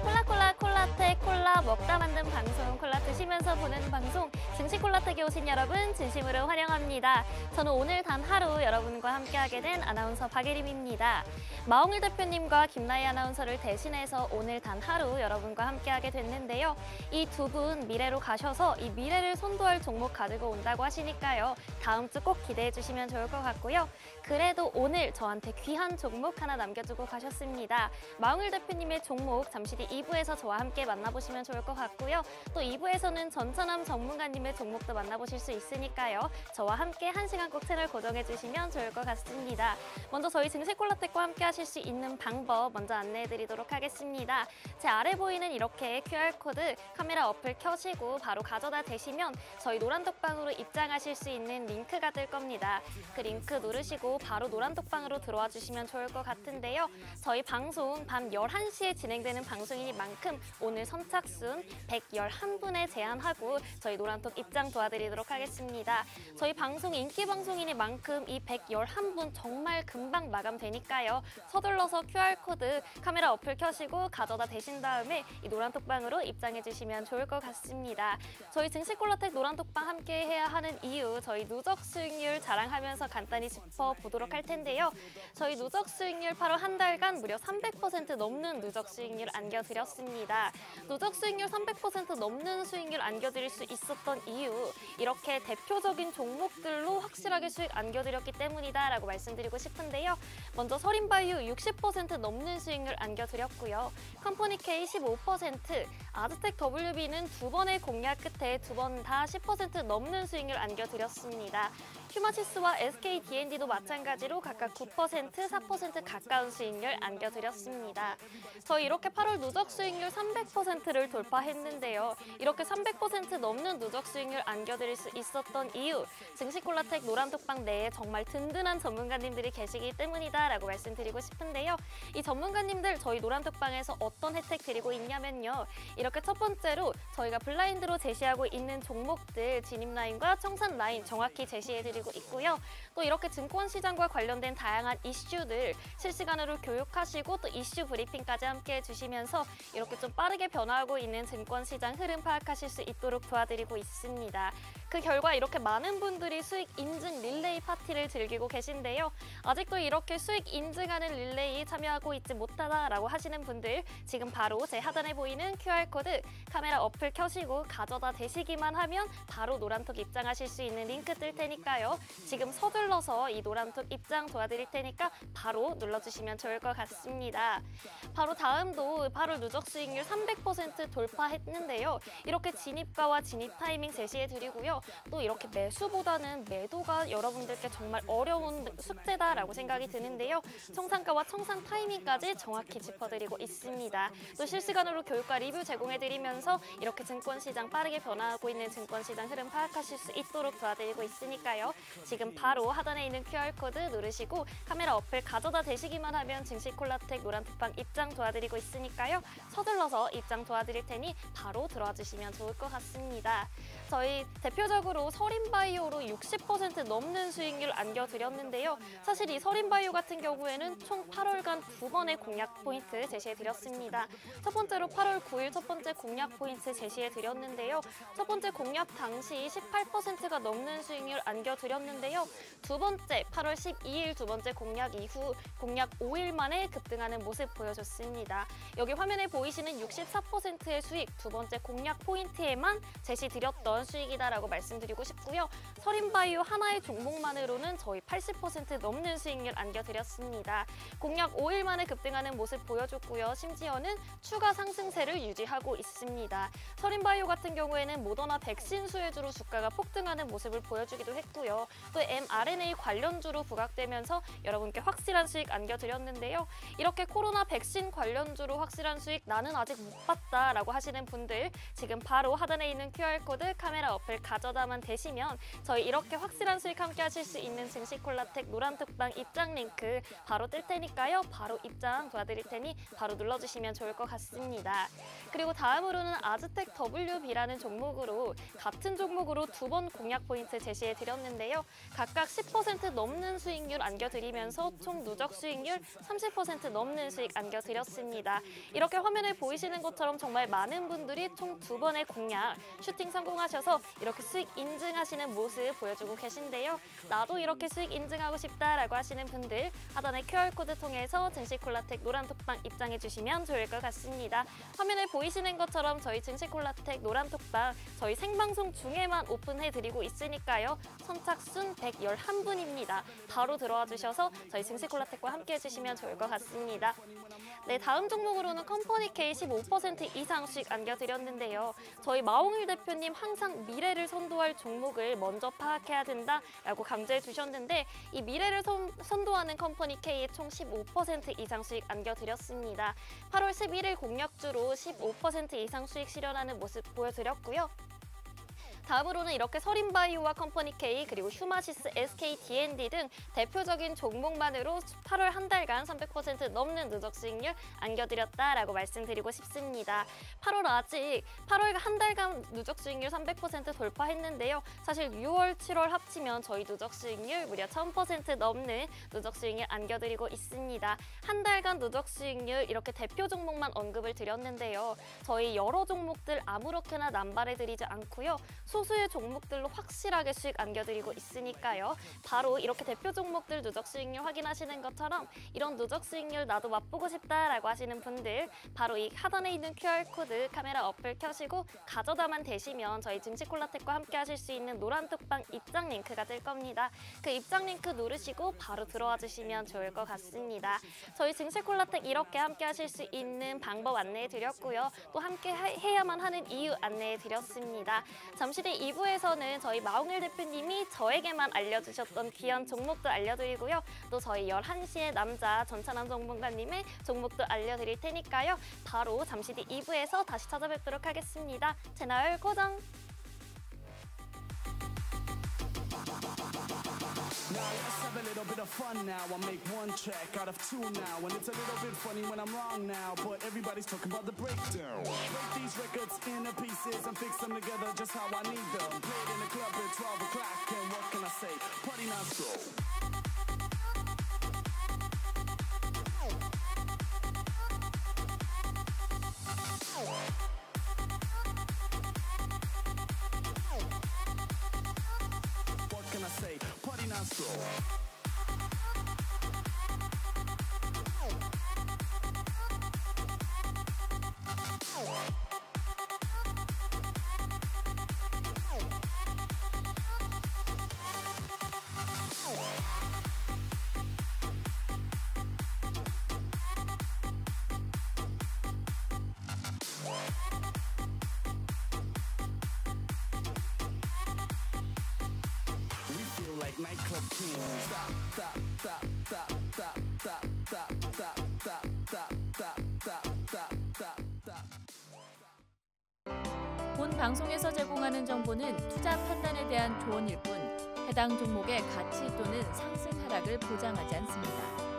콜라콜라 콜라텍 콜라 먹다 만든 방송, 콜라 드시면서 보는 방송, 증시 콜라텍에 오신 여러분 진심으로 환영합니다. 저는 오늘 단 하루 여러분과 함께하게 된 아나운서 박예림입니다. 마홍일 대표님과 김나희 아나운서를 대신해서 오늘 단 하루 여러분과 함께하게 됐는데요. 이 두 분 미래로 가셔서 이 미래를 선도할 종목 가지고 온다고 하시니까요. 다음 주 꼭 기대해 주시면 좋을 것 같고요. 그래도 오늘 저한테 귀한 종목 하나 남겨주고 가셨습니다. 마홍일 대표님의 종목 잠시 뒤 2부에서 저와 함께 만나보시면 좋을 것 같고요. 또 2부에서는 전천남 전문가님의 종목도 만나보실 수 있으니까요. 저와 함께 1시간 꼭 채널 고정해 주시면 좋을 것 같습니다. 먼저 저희 증시콜라텍과 함께 하실 수 있는 방법 먼저 안내해 드리도록 하겠습니다. 제 아래 보이는 이렇게 QR코드 카메라 어플 켜시고 바로 가져다 대시면 저희 노란톡방으로 입장하실 수 있는 링크가 뜰 겁니다. 그 링크 누르시고 바로 노란톡방으로 들어와 주시면 좋을 것 같은데요. 저희 방송 밤 11시에 진행되는 방송이니만큼 오늘 선착순 111분에 제한하고 저희 노란톡 입장 도와드리도록 하겠습니다. 저희 방송 인기 방송이니만큼 이 111분 정말 금방 마감되니까요. 서둘러서 QR코드 카메라 어플 켜시고 가져다 대신 다음에 이 노란톡방으로 입장해 주시면 좋을 것 같습니다. 저희 증시콜라텍 노란톡방 함께 해야 하는 이유, 저희 누적 수익률 자랑하면서 간단히 짚어보도록 할 텐데요. 저희 누적 수익률 8월 한 달간 무려 300% 넘는 누적 수익률 안겨드렸습니다. 누적 수익률 300% 넘는 수익률 안겨드릴 수 있었던 이유, 이렇게 대표적인 종목들로 확실하게 수익 안겨드렸기 때문이다라고 말씀드리고 싶은데요. 먼저 서린바이오 60% 넘는 수익률 안겨드렸고요. 컴퍼니K 15%, 아즈텍 WB는 두 번의 공략 끝에 두 번 다 10% 넘는 수익률 안겨드렸습니다. 휴마시스와 SKDND도 마찬가지로 각각 9%, 4% 가까운 수익률 안겨드렸습니다. 저희 이렇게 8월 누적 수익률 300%를 돌파했는데요. 이렇게 300% 넘는 누적 수익률 안겨드릴 수 있었던 이유, 증시콜라텍 노란톡방 내에 정말 든든한 전문가님들이 계시기 때문이다라고 말씀드리고 싶은데요. 이 전문가님들 저희 노란톡방에서 어떤 혜택 드리고 있냐면요. 이렇게 첫 번째로 저희가 블라인드로 제시하고 있는 종목들 진입라인과 청산라인 정확히 제시해드리고 있고요. 또 이렇게 증권시장과 관련된 다양한 이슈들 실시간으로 교육하시고 또 이슈 브리핑까지 함께 해주시면서 이렇게 좀 빠르게 변화하고 있는 증권시장 흐름 파악하실 수 있도록 도와드리고 있습니다. 그 결과 이렇게 많은 분들이 수익 인증 릴레이 파티를 즐기고 계신데요. 아직도 이렇게 수익 인증하는 릴레이 참여하고 있지 못하다라고 하시는 분들 지금 바로 제 하단에 보이는 QR코드 카메라 어플 켜시고 가져다 대시기만 하면 바로 노란톡 입장하실 수 있는 링크 뜰 테니까요. 지금 서둘러서 이 노란톡 입장 도와드릴 테니까 바로 눌러주시면 좋을 것 같습니다. 바로 다음도 8월 누적 수익률 300% 돌파했는데요. 이렇게 진입가와 진입 타이밍 제시해드리고요. 또 이렇게 매수보다는 매도가 여러분들께 정말 어려운 숙제다라고 생각이 드는데요. 청산가와 청산 타이밍까지 정확히 짚어드리고 있습니다. 또 실시간으로 교육과 리뷰 제공해드리면서 이렇게 증권시장 빠르게 변화하고 있는 증권시장 흐름 파악하실 수 있도록 도와드리고 있으니까요. 지금 바로 하단에 있는 QR코드 누르시고 카메라 어플 가져다 대시기만 하면 증시콜라텍 노란톡방 입장 도와드리고 있으니까요. 서둘러서 입장 도와드릴 테니 바로 들어와 주시면 좋을 것 같습니다. 저희 대표적으로 서린바이오로 60% 넘는 수익률 안겨드렸는데요. 사실 이 서린바이오 같은 경우에는 총 8월간 두 번의 공략 포인트 제시해드렸습니다. 첫 번째로 8월 9일 첫 번째 공략 포인트 제시해드렸는데요. 첫 번째 공략 당시 18%가 넘는 수익률 안겨드렸는데요. 두 번째 8월 12일 두 번째 공략 이후 공략 5일 만에 급등하는 모습 보여줬습니다. 여기 화면에 보이시는 64%의 수익 두 번째 공략 포인트에만 제시드렸던 수익이다라고 말씀드리고 싶고요. 서린바이오 하나의 종목만으로는 저희 80% 넘는 수익률 안겨드렸습니다. 공략 5일 만에 급등하는 모습 보여줬고요. 심지어는 추가 상승세를 유지하고 있습니다. 서린바이오 같은 경우에는 모더나 백신 수혜주로 주가가 폭등하는 모습을 보여주기도 했고요. 또 mRNA 관련주로 부각되면서 여러분께 확실한 수익 안겨드렸는데요. 이렇게 코로나 백신 관련주로 확실한 수익 나는 아직 못 봤다라고 하시는 분들 지금 바로 하단에 있는 QR코드 카메라 어플 가져다만 대시면 저희 이렇게 확실한 수익 함께 하실 수 있는 증시콜라텍 노란톡방 입장 링크 바로 뜰 테니까요. 바로 입장 도와드릴 테니 바로 눌러주시면 좋을 것 같습니다. 그리고 다음으로는 아즈텍 WB라는 종목으로 같은 종목으로 두 번 공략 포인트 제시해 드렸는데요. 각각 10% 넘는 수익률 안겨드리면서 총 누적 수익률 30% 넘는 수익 안겨드렸습니다. 이렇게 화면에 보이시는 것처럼 정말 많은 분들이 총 두 번의 공략 슈팅 성공하셔서 이렇게 수익 인증하시는 모습 보여주고 계신데요. 나도 이렇게 수익 인증하고 싶다라고 하시는 분들 하단의 QR코드 통해서 증시콜라텍 노란톡방 입장해 주시면 좋을 것 같습니다. 화면에 보이시는 것처럼 저희 증시콜라텍 노란톡방 저희 생방송 중에만 오픈해드리고 있으니까요. 선착순 111분입니다. 바로 들어와 주셔서 저희 증시콜라텍과 함께 해주시면 좋을 것 같습니다. 네, 다음 종목으로는 컴퍼니 K 15% 이상 수익 안겨드렸는데요. 저희 마홍일 대표님 항상 미래를 선도할 종목을 먼저 파악해야 된다라고 강조해 주셨는데 이 미래를 선도하는 컴퍼니 K에 총 15% 이상 수익 안겨드렸습니다. 8월 11일 공략주로 15% 이상 수익 실현하는 모습 보여드렸고요. 다음으로는 이렇게 서린바이오와 컴퍼니 K 그리고 휴마시스, SK D&D 등 대표적인 종목만으로 8월 한 달간 300% 넘는 누적 수익률 안겨드렸다라고 말씀드리고 싶습니다. 8월 한 달간 누적 수익률 300% 돌파했는데요. 사실 6월, 7월 합치면 저희 누적 수익률 무려 1000% 넘는 누적 수익률 안겨드리고 있습니다. 한 달간 누적 수익률 이렇게 대표 종목만 언급을 드렸는데요. 저희 여러 종목들 아무렇게나 남발해드리지 않고요. 소수의 종목들로 확실하게 수익 안겨드리고 있으니까요. 바로 이렇게 대표 종목들 누적 수익률 확인하시는 것처럼 이런 누적 수익률 나도 맛보고 싶다라고 하시는 분들 바로 이 하단에 있는 QR코드 카메라 어플 켜시고 가져다만 대시면 저희 증시콜라텍과 함께 하실 수 있는 노란톡방 입장 링크가 뜰 겁니다. 그 입장 링크 누르시고 바로 들어와 주시면 좋을 것 같습니다. 저희 증시콜라텍 이렇게 함께 하실 수 있는 방법 안내해 드렸고요. 또 함께 해야만 하는 이유 안내해 드렸습니다. 잠시 뒤 2부에서는 저희 마홍일 대표님이 저에게만 알려주셨던 귀한 종목도 알려드리고요. 또 저희 11시에 남자 전찬환 전문가님의 종목도 알려드릴 테니까요. 바로 잠시 뒤 2부에서 다시 찾아뵙도록 하겠습니다. 채널 고정! Now let's have a little bit of fun now. I'll make one track out of two now. And it's a little bit funny when I'm wrong now, but everybody's talking about the breakdown. Break these records into pieces and fix them together just how I need them. Played in the club at 12 o'clock and what can I say? Party non-stop. What can I say? Party non-stop. Nightclub king. Stop, stop, stop, stop, stop, stop, stop, stop, stop, stop, stop, stop, stop, stop. 본 방송에서 제공하는 정보는 투자 판단에 대한 조언일 뿐 해당 종목의 가치 또는 상승 하락을 보장하지 않습니다.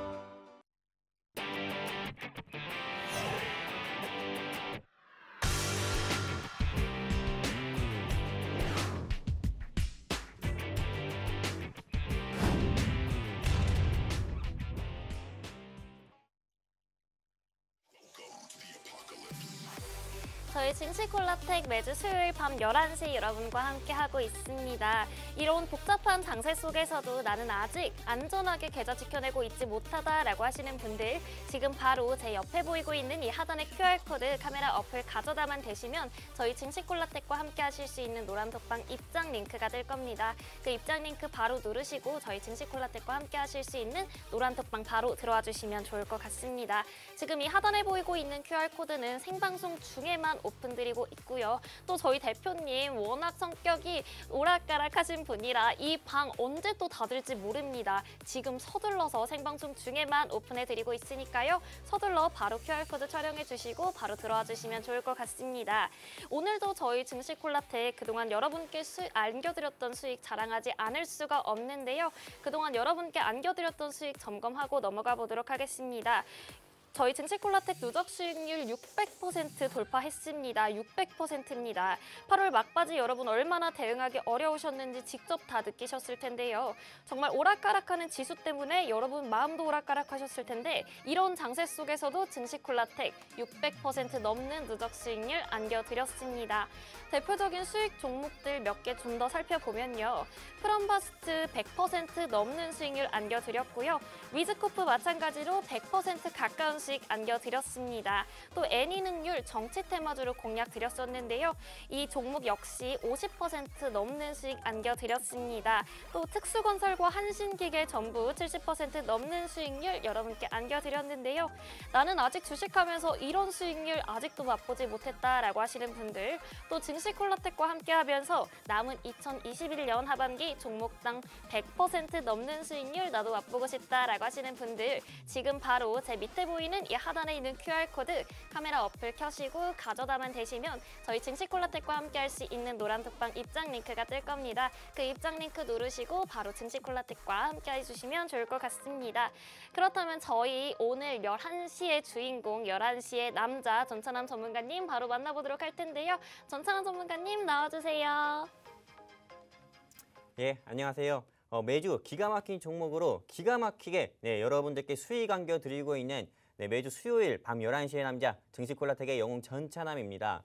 저희 증시콜라텍 매주 수요일 밤 11시 여러분과 함께하고 있습니다. 이런 복잡한 장세 속에서도 나는 아직 안전하게 계좌 지켜내고 있지 못하다라고 하시는 분들 지금 바로 제 옆에 보이고 있는 이 하단의 QR코드 카메라 어플 가져다만 대시면 저희 증시콜라텍과 함께 하실 수 있는 노란톡방 입장 링크가 될 겁니다. 그 입장 링크 바로 누르시고 저희 증시콜라텍과 함께 하실 수 있는 노란톡방 바로 들어와 주시면 좋을 것 같습니다. 지금 이 하단에 보이고 있는 QR코드는 생방송 중에만 오픈드리고 있고요. 또 저희 대표님 워낙 성격이 오락가락하신 분이라 이 방 언제 또 닫을지 모릅니다. 지금 서둘러서 생방송 중에만 오픈해드리고 있으니까요. 서둘러 바로 QR코드 촬영해 주시고 바로 들어와 주시면 좋을 것 같습니다. 오늘도 저희 증시콜라텍 그동안 여러분께 안겨드렸던 수익 자랑하지 않을 수가 없는데요. 그동안 여러분께 안겨드렸던 수익 점검하고 넘어가 보도록 하겠습니다. 저희 증시콜라텍 누적 수익률 600% 돌파했습니다. 600%입니다. 8월 막바지 여러분 얼마나 대응하기 어려우셨는지 직접 다 느끼셨을 텐데요. 정말 오락가락하는 지수 때문에 여러분 마음도 오락가락하셨을 텐데 이런 장세 속에서도 증시콜라텍 600% 넘는 누적 수익률 안겨드렸습니다. 대표적인 수익 종목들 몇 개 좀 더 살펴보면요. 프롬바스트 100% 넘는 수익률 안겨드렸고요. 위즈코프 마찬가지로 100% 가까운 수익 안겨드렸습니다. 또 애니능률 정치 테마주로 공략 드렸었는데요. 이 종목 역시 50% 넘는 수익 안겨드렸습니다. 또 특수건설과 한신기계 전부 70% 넘는 수익률 여러분께 안겨드렸는데요. 나는 아직 주식하면서 이런 수익률 아직도 맛보지 못했다라고 하시는 분들, 또 증시콜라텍과 함께하면서 남은 2021년 하반기 종목당 100% 넘는 수익률 나도 맛보고 싶다라고 하시는 분들, 지금 바로 제 밑에 보이는 이 하단에 있는 QR코드 카메라 어플 켜시고 가져다만 대시면 저희 증시콜라텍과 함께할 수 있는 노란 톡방 입장 링크가 뜰 겁니다. 그 입장 링크 누르시고 바로 증시콜라텍과 함께 해주시면 좋을 것 같습니다. 그렇다면 저희 오늘 11시의 주인공, 11시의 남자 전찬남 전문가님 바로 만나보도록 할 텐데요. 전찬남 전문가님 나와주세요. 예, 안녕하세요. 매주 기가 막힌 종목으로 기가 막히게 여러분들께 수익 안겨드리고 있는 매주 수요일 밤 11시의 남자 증시콜라텍의 영웅 전찬남입니다.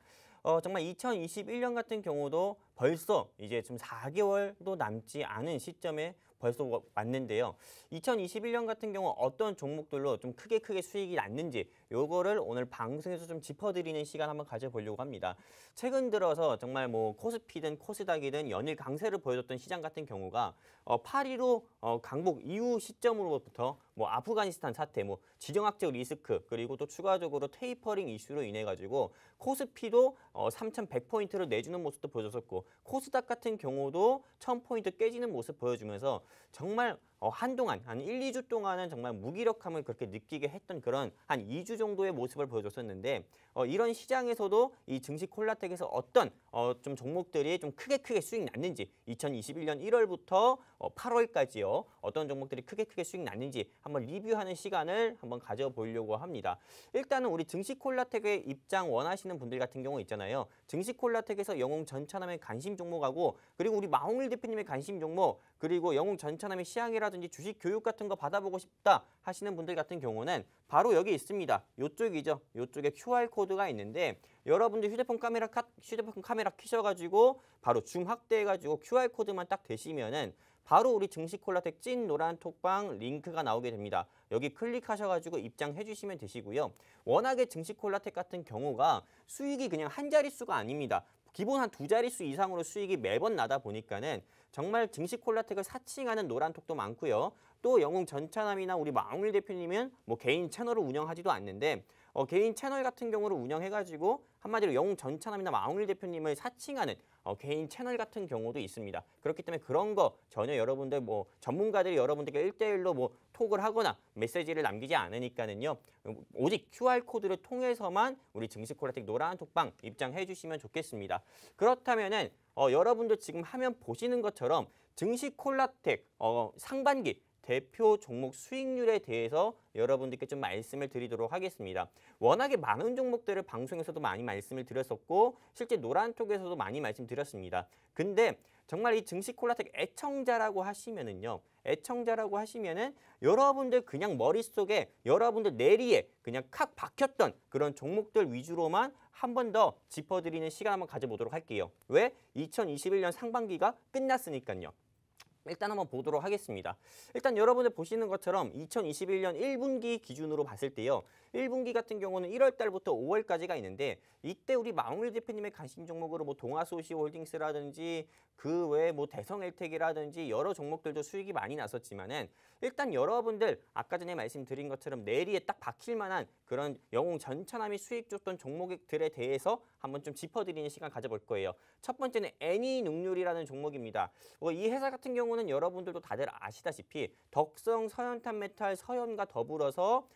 정말 2021년 같은 경우도 벌써 이제 좀 4개월도 남지 않은 시점에 벌써 왔는데요. 2021년 같은 경우 어떤 종목들로 좀 크게 수익이 났는지 요거를 오늘 방송에서 좀 짚어드리는 시간 한번 가져보려고 합니다. 최근 들어서 정말 뭐 코스피든 코스닥이든 연일 강세를 보여줬던 시장 같은 경우가 8.15 강복 이후 시점으로부터 뭐 아프가니스탄 사태, 뭐 지정학적 리스크, 그리고 또 추가적으로 테이퍼링 이슈로 인해 가지고 코스피도 3,100포인트를 내주는 모습도 보여줬었고, 코스닥 같은 경우도 1,000포인트 깨지는 모습 보여주면서 정말 한동안 한 1, 2주 동안은 정말 무기력함을 그렇게 느끼게 했던 그런 한 2주 정도의 모습을 보여줬었는데, 이런 시장에서도 이 증시콜라텍에서 어떤 좀 종목들이 좀 크게 수익 났는지, 2021년 1월부터 8월까지요 어떤 종목들이 크게 수익 났는지 한번 리뷰하는 시간을 한번 가져보려고 합니다. 일단은 우리 증시콜라텍의 입장 원하시는 분들 같은 경우 있잖아요. 증시콜라텍에서 영웅 전찬남의 관심 종목하고, 그리고 우리 마홍일 대표님의 관심 종목, 그리고 영웅 전찬남의 시향이라든지 주식 교육 같은 거 받아보고 싶다 하시는 분들 같은 경우는 바로 여기 있습니다. 요쪽이죠. 요쪽에 QR코드가 있는데 여러분들 휴대폰 카메라 켜셔가지고 바로 줌 확대해가지고 QR코드만 딱 대시면은 바로 우리 증시콜라텍 찐 노란 톡방 링크가 나오게 됩니다. 여기 클릭하셔가지고 입장해 주시면 되시고요. 워낙에 증시콜라텍 같은 경우가 수익이 그냥 한 자릿수가 아닙니다. 기본 한 2자릿수 이상으로 수익이 매번 나다 보니까는 정말 증시콜라텍을 사칭하는 노란톡도 많고요. 또 영웅 전찬남이나 우리 마홍일 대표님은 뭐 개인 채널을 운영하지도 않는데 개인 채널 같은 경우를 운영해가지고 한마디로 영웅 전찬남이나 마홍일 대표님을 사칭하는 개인 채널 같은 경우도 있습니다. 그렇기 때문에 그런 거 전혀 여러분들 뭐 전문가들이 여러분들께 1대1로 뭐 톡을 하거나 메시지를 남기지 않으니까는요. 오직 QR코드를 통해서만 우리 증시콜라텍 노란 톡방 입장해 주시면 좋겠습니다. 그렇다면은 여러분들 지금 화면 보시는 것처럼 증시콜라텍 상반기 대표 종목 수익률에 대해서 여러분들께 좀 말씀을 드리도록 하겠습니다. 워낙에 많은 종목들을 방송에서도 많이 말씀을 드렸었고 실제 노란톡에서도 많이 말씀드렸습니다. 근데 정말 이 증시콜라텍 애청자라고 하시면은요. 애청자라고 하시면은 여러분들 그냥 머릿속에 여러분들 뇌리에 그냥 칵 박혔던 그런 종목들 위주로만 한 번 더 짚어드리는 시간 한번 가져보도록 할게요. 왜? 2021년 상반기가 끝났으니까요. 일단 한번 보도록 하겠습니다. 일단 여러분들 보시는 것처럼 2021년 1분기 기준으로 봤을 때요. 1분기 같은 경우는 1월 달부터 5월까지가 있는데 이때 우리 마웅일 대표님의 관심 종목으로 뭐 동아소시홀딩스라든지 그 외에 뭐 대성엘텍이라든지 여러 종목들도 수익이 많이 났었지만은 일단 여러분들 아까 전에 말씀드린 것처럼 내리에 딱 박힐 만한 그런 영웅 전차남이 수익 줬던 종목들에 대해서 한번 좀 짚어드리는 시간 가져볼 거예요. 첫 번째는 애니눅률이라는 종목입니다. 이 회사 같은 경우는 여러분들도 다들 아시다시피 덕성, 서현탄 메탈, 서현과 더불어서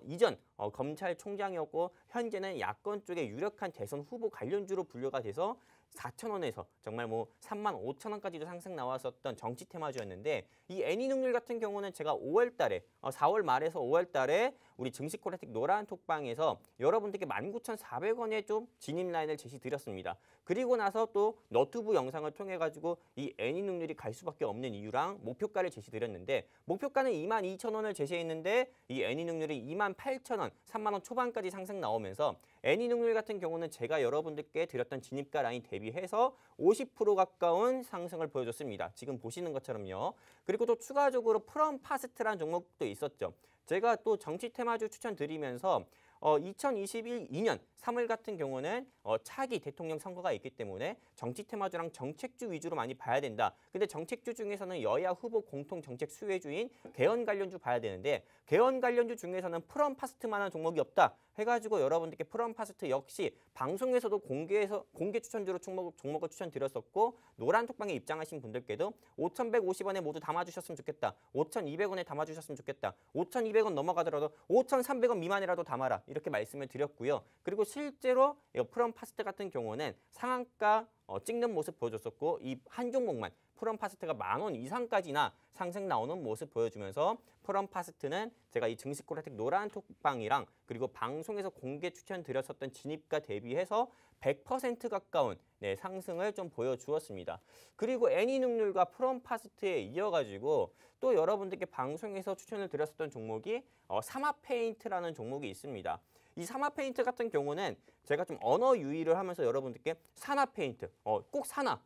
이전 검찰총장이었고 현재는 야권 쪽에 유력한 대선 후보 관련주로 분류가 돼서 4,000원에서 정말 뭐 35,000원까지도 상승 나왔었던 정치 테마주였는데 이 애니눅률 같은 경우는 제가 5월 달에 4월 말에서 5월 달에 우리 증시콜라텍 노란 톡방에서 여러분들께 19,400원에 좀 진입 라인을 제시드렸습니다. 그리고 나서 또 너튜브 영상을 통해 가지고 이 애니눅률이 갈 수밖에 없는 이유랑 목표가를 제시드렸는데 목표가는 22,000원을 제시했는데 이 애니눅률이 28,000원, 3만원 초반까지 상승 나오면서 애니눅률 같은 경우는 제가 여러분들께 드렸던 진입가 라인 대비해서 50% 가까운 상승을 보여줬습니다. 지금 보시는 것처럼요. 그리고 또 추가적으로 프롬파스트라는 종목도 있었죠. 제가 또 정치 테마주 추천드리면서 2022년 3월 같은 경우는 차기 대통령 선거가 있기 때문에 정치 테마주랑 정책주 위주로 많이 봐야 된다. 근데 정책주 중에서는 여야 후보 공통 정책 수혜주인 개헌 관련주 봐야 되는데 개헌 관련주 중에서는 프롬파스트만한 종목이 없다. 해가지고 여러분들께 프롬파스트 역시 방송에서도 공개 추천주로 종목을 추천드렸었고 노란 톡방에 입장하신 분들께도 5,150원에 모두 담아주셨으면 좋겠다. 5,200원에 담아주셨으면 좋겠다. 5,200원 넘어가더라도 5,300원 미만이라도 담아라. 이렇게 말씀을 드렸고요. 그리고 실제로 프롬파스트 같은 경우는 상한가 찍는 모습 보여줬었고 이 한 종목만 프롬파스트가 10,000원 이상까지나 상승 나오는 모습 보여주면서 프롬파스트는 제가 이 증시콜라텍 노란 톡방이랑 그리고 방송에서 공개 추천드렸었던 진입가 대비해서 100% 가까운 상승을 좀 보여주었습니다. 그리고 애니눅률과 프롬파스트에 이어가지고 또 여러분들께 방송에서 추천을 드렸었던 종목이 사마페인트라는 종목이 있습니다. 이 사마페인트 같은 경우는 제가 좀 언어 유희를 하면서 여러분들께 사나페인트, 꼭 사나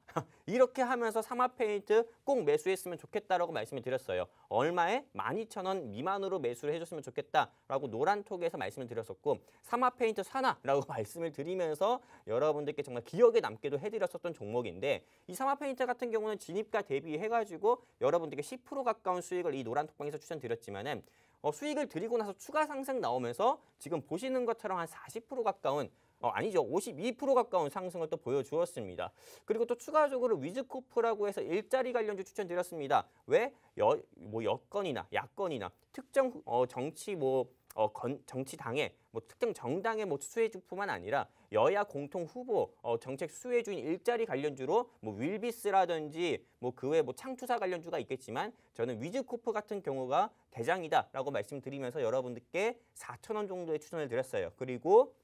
이렇게 하면서 사마페인트 꼭 매수했으면 좋겠다라고 말씀을 드렸어요. 얼마에? 12,000원 미만으로 매수를 해줬으면 좋겠다라고 노란톡에서 말씀을 드렸었고 사마페인트 사나라고 말씀을 드리면서 여러분들께 정말 기억에 남게도 해드렸었던 종목인데 이 사마페인트 같은 경우는 진입가 대비해가지고 여러분들께 10% 가까운 수익을 이 노란톡방에서 추천드렸지만은 수익을 드리고 나서 추가 상승 나오면서 지금 보시는 것처럼 한 40% 가까운 아니죠. 52% 가까운 상승을 또 보여주었습니다. 그리고 또 추가적으로 위즈코프라고 해서 일자리 관련주 추천드렸습니다. 왜? 여건이나 야건이나 특정 정치 정치당의 특정 정당의 수혜주뿐만 아니라 여야 공통 후보 정책 수혜주인 일자리 관련주로 윌비스라든지 그 외 창투사 관련주가 있겠지만 저는 위즈코프 같은 경우가 대장이다라고 말씀드리면서 여러분들께 4,000원 정도의 추천을 드렸어요. 그리고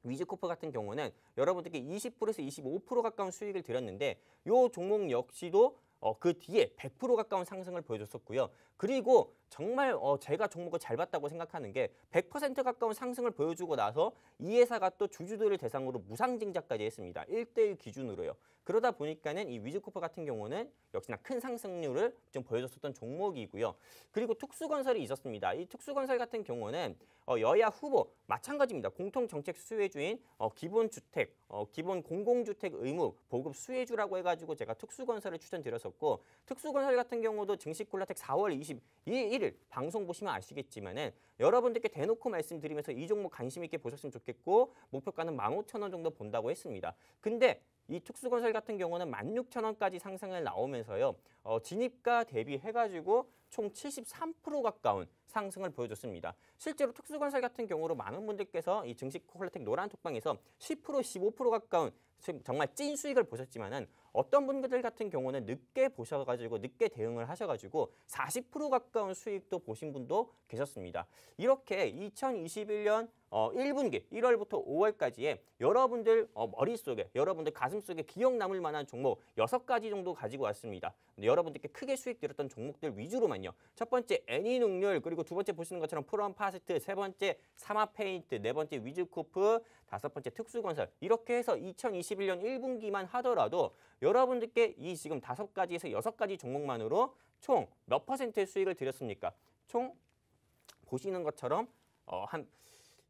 위즈코프 같은 경우는 여러분들께 20%에서 25% 가까운 수익을 드렸는데 이 종목 역시도 그 뒤에 100% 가까운 상승을 보여줬었고요. 그리고 정말 제가 종목을 잘 봤다고 생각하는 게 100% 가까운 상승을 보여주고 나서 이 회사가 또 주주들을 대상으로 무상증자까지 했습니다. 1대1 기준으로요. 그러다 보니까는 이 위즈코프 같은 경우는 역시나 큰 상승률을 좀 보여줬었던 종목이고요. 그리고 특수건설이 있었습니다. 이 특수건설 같은 경우는 여야 후보 마찬가지입니다. 공통정책 수혜주인 기본주택, 기본 공공주택 의무 보급 수혜주라고 해가지고 제가 특수건설을 추천드렸었고 특수건설 같은 경우도 증시콜라텍 4월 21일 방송 보시면 아시겠지만은 여러분들께 대놓고 말씀드리면서 이 종목 관심 있게 보셨으면 좋겠고 목표가는 15,000원 정도 본다고 했습니다. 근데 이 특수건설 같은 경우는 16,000원까지 상승을 나오면서요. 진입가 대비해가지고 총 73% 가까운 상승을 보여줬습니다. 실제로 특수건설 같은 경우로 많은 분들께서 이 증시콜라텍 노란 톡방에서 10%, 15% 가까운 정말 찐 수익을 보셨지만은 어떤 분들 같은 경우는 늦게 보셔가지고 늦게 대응을 하셔가지고 40% 가까운 수익도 보신 분도 계셨습니다. 이렇게 2021년 1분기 1월부터 5월까지에 여러분들 머릿속에 여러분들 가슴속에 기억 남을 만한 종목 6가지 정도 가지고 왔습니다. 여러분들께 크게 수익 드렸던 종목들 위주로만요. 첫 번째 애니눅률, 그리고 두 번째 보시는 것처럼 프롬파스트, 세 번째 사마페인트, 네 번째 위즈코프, 다섯 번째 특수건설, 이렇게 해서 2021 2021년 1분기만 하더라도 여러분들께 이 지금 5가지에서 6가지 종목만으로 총 몇 퍼센트의 수익을 드렸습니까? 총 보시는 것처럼 한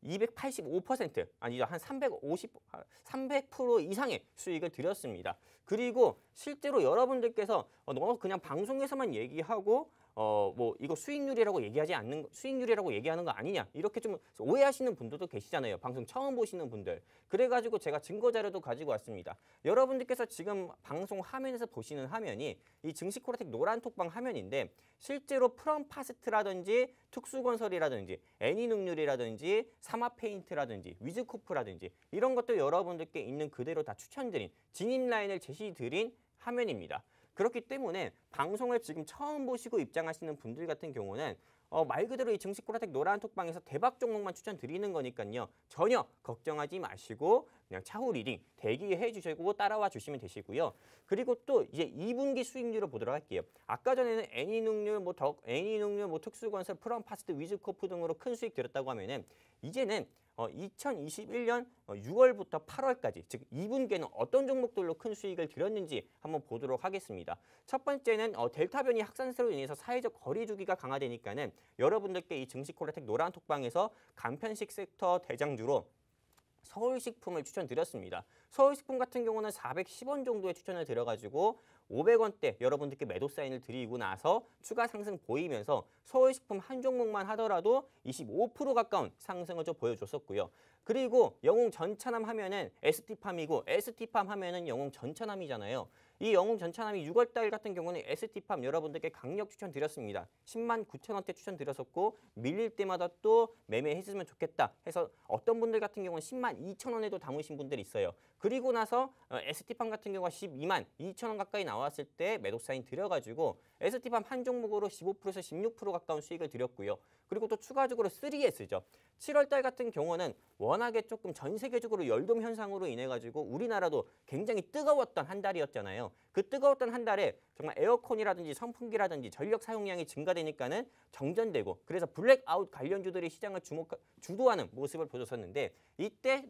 285% 아니죠. 한 300% 이상의 수익을 드렸습니다. 그리고 실제로 여러분들께서 너무 그냥 방송에서만 얘기하고 뭐 이거 수익률이라고 얘기하는 거 아니냐 이렇게 좀 오해하시는 분들도 계시잖아요. 방송 처음 보시는 분들. 그래가지고 제가 증거 자료도 가지고 왔습니다. 여러분들께서 지금 방송 화면에서 보시는 화면이 이 증시코라텍 노란톡방 화면인데 실제로 프롬파스트라든지 특수건설이라든지 애니능률이라든지 사마페인트라든지 위즈코프라든지 이런 것도 여러분들께 있는 그대로 다 추천드린 진입라인을 제시드린 화면입니다. 그렇기 때문에 방송을 지금 처음 보시고 입장하시는 분들 같은 경우는 말 그대로 이 증시코라텍 노란톡방에서 대박 종목만 추천드리는 거니까요. 전혀 걱정하지 마시고 그냥 차후 리딩 대기해 주시고 따라와 주시면 되시고요. 그리고 또 이제 2분기 수익률을 보도록 할게요. 아까 전에는 애니능률, 특수건설, 프롬파스트, 위즈코프 등으로 큰 수익 드렸다고 하면은 이제는 2021년 6월부터 8월까지 즉 2분기에는 어떤 종목들로 큰 수익을 드렸는지 한번 보도록 하겠습니다. 첫 번째는 델타 변이 확산세로 인해서 사회적 거리 두기가 강화되니까는 여러분들께 이 증시코라텍 노란톡방에서 간편식 섹터 대장주로 서울식품을 추천드렸습니다. 서울식품 같은 경우는 410원 정도의 추천을 드려가지고 500원대 여러분들께 매도 사인을 드리고 나서 추가 상승 보이면서 서울식품 한 종목만 하더라도 25% 가까운 상승을 좀 보여줬었고요. 그리고 영웅 전차남 하면은 ST팜이고 ST팜 하면은 영웅 전차남이잖아요. 이 영웅 전차남이 6월달 같은 경우는 ST팜 여러분들께 강력 추천드렸습니다. 109,000원대 추천드렸었고 밀릴 때마다 또 매매해주면 좋겠다 해서 어떤 분들 같은 경우는 102,000원에도 담으신 분들이 있어요. 그리고 나서 ST팜 같은 경우가 122,000원 가까이 나왔을 때 매도 사인 드려가지고 ST팜 한 종목으로 15%에서 16% 가까운 수익을 드렸고요. 그리고 또 추가적으로 3S죠. 7월달 같은 경우는 워낙에 조금 전 세계적으로 열돔 현상으로 인해 가지고 우리나라도 굉장히 뜨거웠던 한 달이었잖아요. 그 뜨거웠던 한 달에 정말 에어컨이라든지 선풍기라든지 전력 사용량이 증가되니까는 정전되고 그래서 블랙아웃 관련주들이 시장을 주도하는 모습을 보였었는데 이때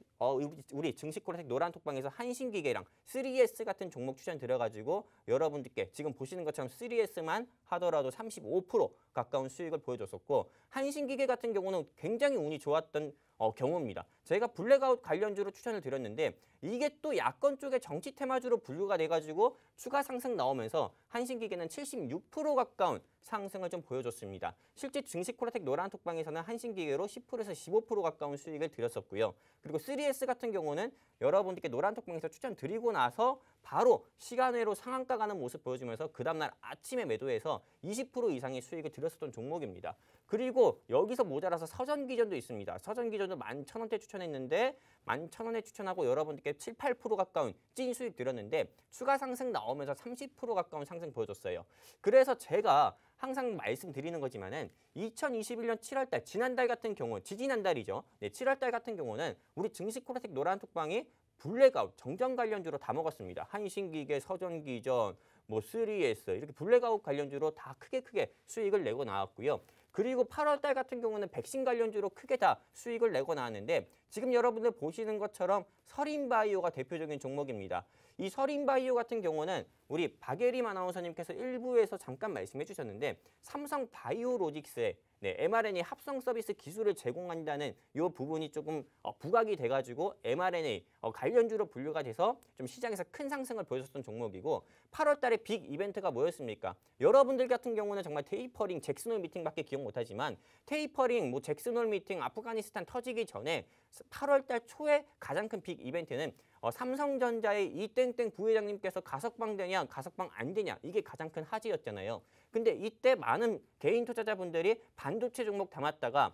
우리 증시코라텍 노란톡방에서 한신기계랑 3S 같은 종목 추천 드려가지고 여러분들께 지금 보시는 것처럼 3S만 하더라도 35% 가까운 수익을 보여줬었고 한신기계 같은 경우는 굉장히 운이 좋았던 경우입니다. 저희가 블랙아웃 관련주로 추천을 드렸는데 이게 또 야권 쪽의 정치 테마주로 분류가 돼가지고 추가 상승 나오면서 한신기계는 76% 가까운 상승을 좀 보여줬습니다. 실제 증시코라텍 노란톡방에서는 한신기계로 10%에서 15% 가까운 수익을 드렸었고요. 그리고 3S 같은 경우는 여러분들께 노란톡방에서 추천드리고 나서 바로 시간외로 상한가 가는 모습 보여주면서 그 다음날 아침에 매도해서 20% 이상의 수익을 드렸었던 종목입니다. 그리고 여기서 모자라서 서전기전도 있습니다. 서전기전도 11,000원대 추천했는데 11,000원에 추천하고 여러분들께 7, 8% 가까운 찐 수익 드렸는데 추가 상승 나오면서 30% 가까운 상승 보여줬어요. 그래서 제가 항상 말씀드리는 거지만은 2021년 7월달 지난달 같은 경우 지지난달이죠. 네, 7월달 같은 경우는 우리 증시코라텍 노란톡방이 블랙아웃 정전 관련주로 다 먹었습니다. 한신기계, 서전기전, 3S 이렇게 블랙아웃 관련주로 다 크게 수익을 내고 나왔고요. 그리고 8월달 같은 경우는 백신 관련주로 크게 다 수익을 내고 나왔는데 지금 여러분들 보시는 것처럼 서린바이오가 대표적인 종목입니다. 이 서린바이오 같은 경우는 우리 박예림 아나운서님께서 일부에서 잠깐 말씀해 주셨는데 삼성바이오로직스의 mRNA 합성 서비스 기술을 제공한다는 이 부분이 조금 부각이 돼가지고 mRNA 관련주로 분류가 돼서 좀 시장에서 큰 상승을 보여줬던 종목이고 8월 달에 빅 이벤트가 뭐였습니까? 여러분들 같은 경우는 정말 테이퍼링, 잭슨홀 미팅밖에 기억 못하지만 테이퍼링, 잭슨홀 미팅, 아프가니스탄 터지기 전에 8월 달 초에 가장 큰 빅 이벤트는 삼성전자의 이땡땡 부회장님께서 가석방 되냐 가석방 안 되냐 이게 가장 큰 화제였잖아요. 근데 이때 많은 개인 투자자분들이 반도체 종목 담았다가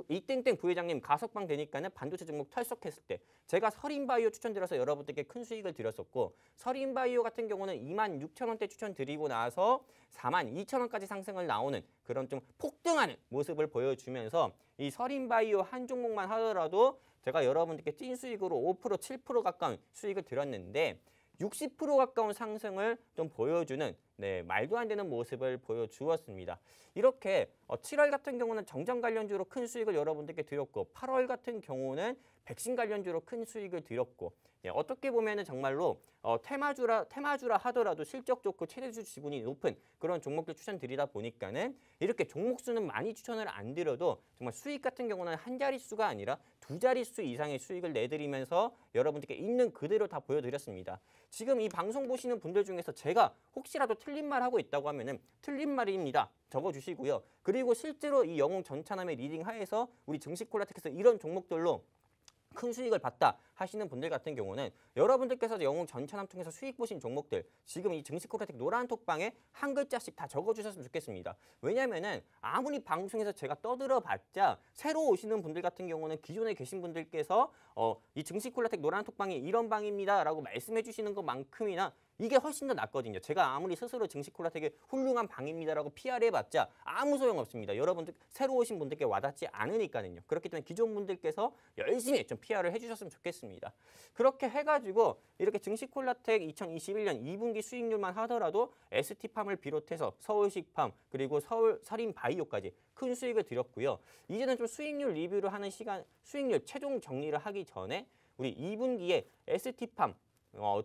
이땡땡 부회장님 가석방 되니까는 반도체 종목 털썩했을 때 제가 서린바이오 추천드려서 여러분들께 큰 수익을 드렸었고 서린바이오 같은 경우는 26,000원대 추천드리고 나서 42,000원까지 상승을 나오는 그런 좀 폭등하는 모습을 보여주면서 이 서린바이오 한 종목만 하더라도 제가 여러분들께 찐 수익으로 5%, 7% 가까운 수익을 드렸는데 60% 가까운 상승을 좀 보여주는 네, 말도 안 되는 모습을 보여주었습니다. 이렇게 7월 같은 경우는 정전 관련주로 큰 수익을 여러분들께 드렸고 8월 같은 경우는 백신 관련주로 큰 수익을 드렸고 네, 어떻게 보면은 정말로 테마주라 하더라도 실적 좋고 최대주 지분이 높은 그런 종목들 추천드리다 보니까는 이렇게 종목 수는 많이 추천을 안 드려도 정말 수익 같은 경우는 한 자릿수가 아니라 두 자릿수 이상의 수익을 내드리면서 여러분들께 있는 그대로 다 보여드렸습니다. 지금 이 방송 보시는 분들 중에서 제가 혹시라도 틀린 말 하고 있다고 하면은 틀린 말입니다. 적어주시고요. 그리고 실제로 이 영웅 전차남의 리딩 하에서 우리 증시콜라텍에서 이런 종목들로 큰 수익을 봤다 하시는 분들 같은 경우는 여러분들께서 영웅 전차남 통해서 수익 보신 종목들 지금 이 증시콜라텍 노란 톡방에 한 글자씩 다 적어주셨으면 좋겠습니다. 왜냐면은 아무리 방송에서 제가 떠들어봤자 새로 오시는 분들 같은 경우는 기존에 계신 분들께서 이 증시콜라텍 노란 톡방이 이런 방입니다 라고 말씀해 주시는 것만큼이나 이게 훨씬 더 낫거든요. 제가 아무리 스스로 증시콜라텍의 훌륭한 방입니다라고 PR 해봤자 아무 소용없습니다. 여러분들 새로 오신 분들께 와닿지 않으니까요. 그렇기 때문에 기존 분들께서 열심히 좀 PR을 해주셨으면 좋겠습니다. 그렇게 해가지고 이렇게 증시콜라텍 2021년 2분기 수익률만 하더라도 ST팜을 비롯해서 서울식팜 그리고 서린바이오까지 큰 수익을 드렸고요. 이제는 좀 수익률 리뷰를 하는 시간, 수익률 최종 정리를 하기 전에 우리 2분기에 ST팜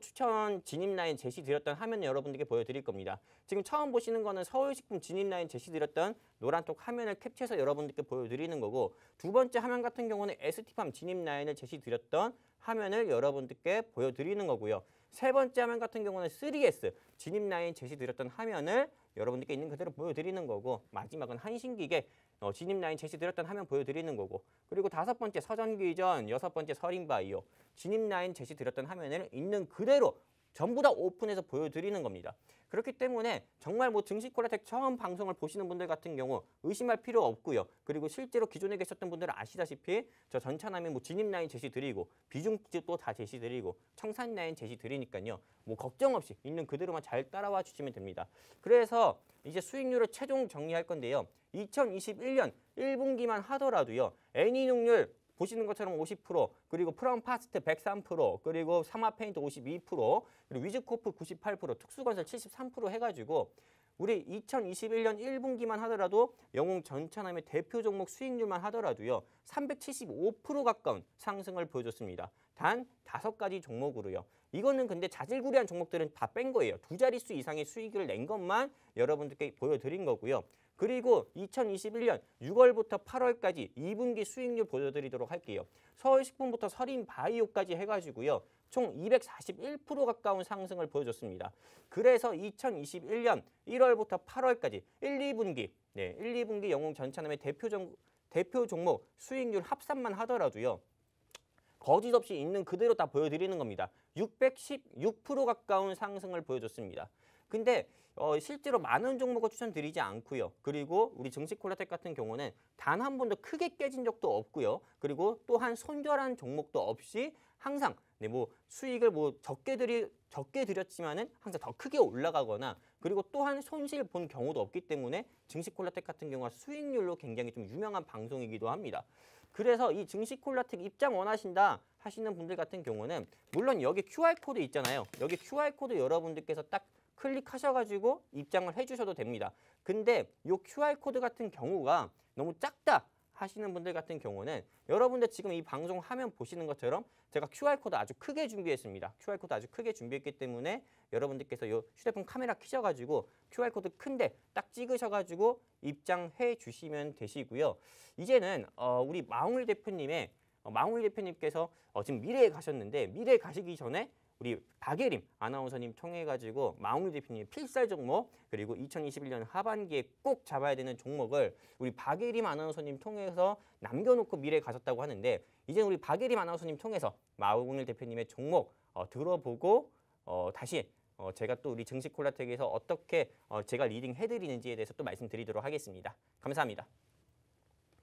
추천 진입 라인 제시 드렸던 화면 여러분들께 보여드릴 겁니다. 지금 처음 보시는 거는 서울식품 진입 라인 제시 드렸던 노란톡 화면을 캡처해서 여러분들께 보여드리는 거고 두 번째 화면 같은 경우는 ST팜 진입 라인을 제시 드렸던 화면을 여러분들께 보여드리는 거고요. 세 번째 화면 같은 경우는 3S 진입 라인 제시 드렸던 화면을 여러분들께 있는 그대로 보여드리는 거고 마지막은 한신기계 진입 라인 제시 드렸던 화면 보여드리는 거고 그리고 다섯 번째 서전기전, 여섯 번째 서린바이오 진입 라인 제시 드렸던 화면을 있는 그대로 전부 다 오픈해서 보여드리는 겁니다. 그렇기 때문에 정말 뭐 증시콜라텍 처음 방송을 보시는 분들 같은 경우 의심할 필요 없고요. 그리고 실제로 기존에 계셨던 분들은 아시다시피 저 전차남이 뭐 진입 라인 제시 드리고 비중집도 다 제시 드리고 청산 라인 제시 드리니까요. 뭐 걱정 없이 있는 그대로만 잘 따라와 주시면 됩니다. 그래서 이제 수익률을 최종 정리할 건데요. 2021년 1분기만 하더라도요. 애니농률 보시는 것처럼 50%, 그리고 프롬파스트 103%, 그리고 사마페인트 52%, 그리고 위즈코프 98%, 특수건설 73% 해가지고 우리 2021년 1분기만 하더라도 영웅 전차남의 대표 종목 수익률만 하더라도요. 375% 가까운 상승을 보여줬습니다. 단 5가지 종목으로요. 이거는 근데 자질구레한 종목들은 다 뺀 거예요. 두 자릿수 이상의 수익을 낸 것만 여러분들께 보여드린 거고요. 그리고 2021년 6월부터 8월까지 2분기 수익률 보여드리도록 할게요. 서울식품부터 서린바이오까지 해가지고요. 총 241% 가까운 상승을 보여줬습니다. 그래서 2021년 1월부터 8월까지 1, 2분기, 1, 2분기 영웅 전차남의 대표 종목 수익률 합산만 하더라도요. 거짓 없이 있는 그대로 다 보여드리는 겁니다. 616% 가까운 상승을 보여줬습니다. 근데 실제로 많은 종목을 추천드리지 않고요. 그리고 우리 증시콜라텍 같은 경우는 단 한 번도 크게 깨진 적도 없고요. 그리고 또한 손절한 종목도 없이 항상 뭐 수익을 뭐 적게 드렸지만은 항상 더 크게 올라가거나 그리고 또한 손실 본 경우도 없기 때문에 증시콜라텍 같은 경우가 수익률로 굉장히 좀 유명한 방송이기도 합니다. 그래서 이 증시콜라텍 입장 원하신다 하시는 분들 같은 경우는 물론 여기 QR코드 있잖아요. 여기 QR코드 여러분들께서 딱 클릭하셔가지고 입장을 해주셔도 됩니다. 근데 이 QR코드 같은 경우가 너무 작다 하시는 분들 같은 경우는 여러분들 지금 이 방송 화면 보시는 것처럼 제가 QR코드 아주 크게 준비했습니다. QR코드 아주 크게 준비했기 때문에 여러분들께서 이 휴대폰 카메라 켜셔가지고 QR코드 큰데 딱 찍으셔가지고 입장해 주시면 되시고요. 이제는 우리 마웅일 대표님께서 지금 미래에 가셨는데 미래에 가시기 전에 우리 박예림 아나운서님 통해가지고 마웅일 대표님의 필살 종목 그리고 2021년 하반기에 꼭 잡아야 되는 종목을 우리 박예림 아나운서님 통해서 남겨놓고 미래에 가셨다고 하는데 이제 우리 박예림 아나운서님 통해서 마웅일 대표님의 종목 들어보고 다시 제가 또 우리 증시콜라텍에서 어떻게 제가 리딩 해드리는지에 대해서 또 말씀드리도록 하겠습니다. 감사합니다.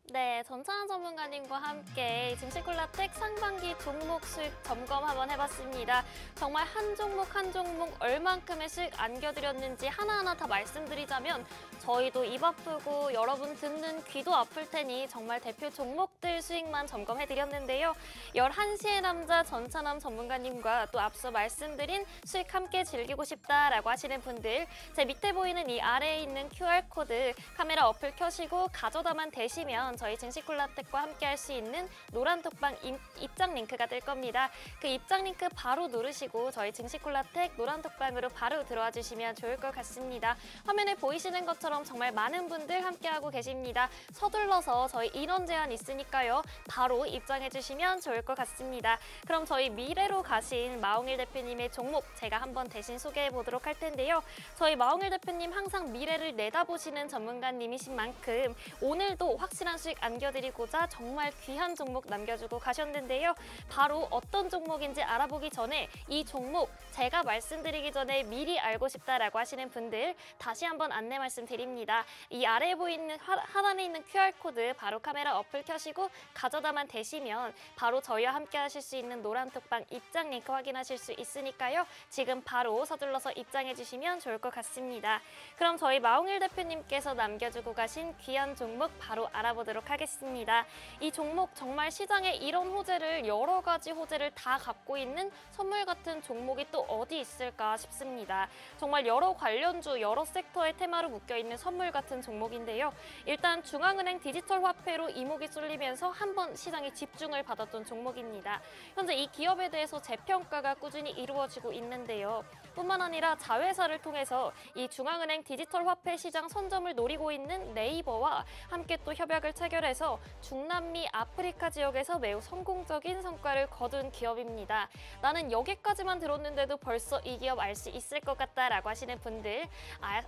네, 전찬환 전문가님과 함께 증시콜라텍 상반기 종목 수익 점검 한번 해봤습니다. 정말 한 종목 한 종목 얼만큼의 수익 안겨드렸는지 하나하나 다 말씀드리자면 저희도 입 아프고 여러분 듣는 귀도 아플 테니 정말 대표 종목들 수익만 점검해드렸는데요. 11시의 남자 전찬환 전문가님과 또 앞서 말씀드린 수익 함께 즐기고 싶다라고 하시는 분들 제 밑에 보이는 이 아래에 있는 QR코드 카메라 어플 켜시고 가져다만 대시면 저희 증시콜라텍과 함께 할 수 있는 노란 톡방 입장 링크가 뜰 겁니다. 그 입장 링크 바로 누르시고 저희 증시콜라텍 노란 톡방으로 바로 들어와 주시면 좋을 것 같습니다. 화면에 보이시는 것처럼 정말 많은 분들 함께하고 계십니다. 서둘러서 저희 인원 제한 있으니까요. 바로 입장해 주시면 좋을 것 같습니다. 그럼 저희 미래로 가신 마홍일 대표님의 종목 제가 한번 대신 소개해 보도록 할 텐데요. 저희 마홍일 대표님 항상 미래를 내다보시는 전문가님이신 만큼 오늘도 확실한 수익 안겨드리고자 정말 귀한 종목 남겨주고 가셨는데요. 바로 어떤 종목인지 알아보기 전에 이 종목 제가 말씀드리기 전에 미리 알고 싶다라고 하시는 분들 다시 한번 안내 말씀드립니다. 이 아래에 보이는 하단에 있는 QR코드 바로 카메라 어플 켜시고 가져다만 대시면 바로 저희와 함께 하실 수 있는 노란 톡방 입장 링크 확인하실 수 있으니까요. 지금 바로 서둘러서 입장해 주시면 좋을 것 같습니다. 그럼 저희 마홍일 대표님께서 남겨주고 가신 귀한 종목 바로 알아보도록 하겠습니다. 이 종목 정말 시장에 이런 호재를 여러 가지 호재를 다 갖고 있는 선물 같은 종목이 또 어디 있을까 싶습니다. 정말 여러 관련주, 여러 섹터의 테마로 묶여있는 선물 같은 종목인데요. 일단 중앙은행 디지털 화폐로 이목이 쏠리면서 한번 시장에 집중을 받았던 종목입니다. 현재 이 기업에 대해서 재평가가 꾸준히 이루어지고 있는데요. 뿐만 아니라 자회사를 통해서 이 중앙은행 디지털 화폐 시장 선점을 노리고 있는 네이버와 함께 또 협약을 체결해서 중남미 아프리카 지역에서 매우 성공적인 성과를 거둔 기업입니다. 나는 여기까지만 들었는데도 벌써 이 기업 알 수 있을 것 같다라고 하시는 분들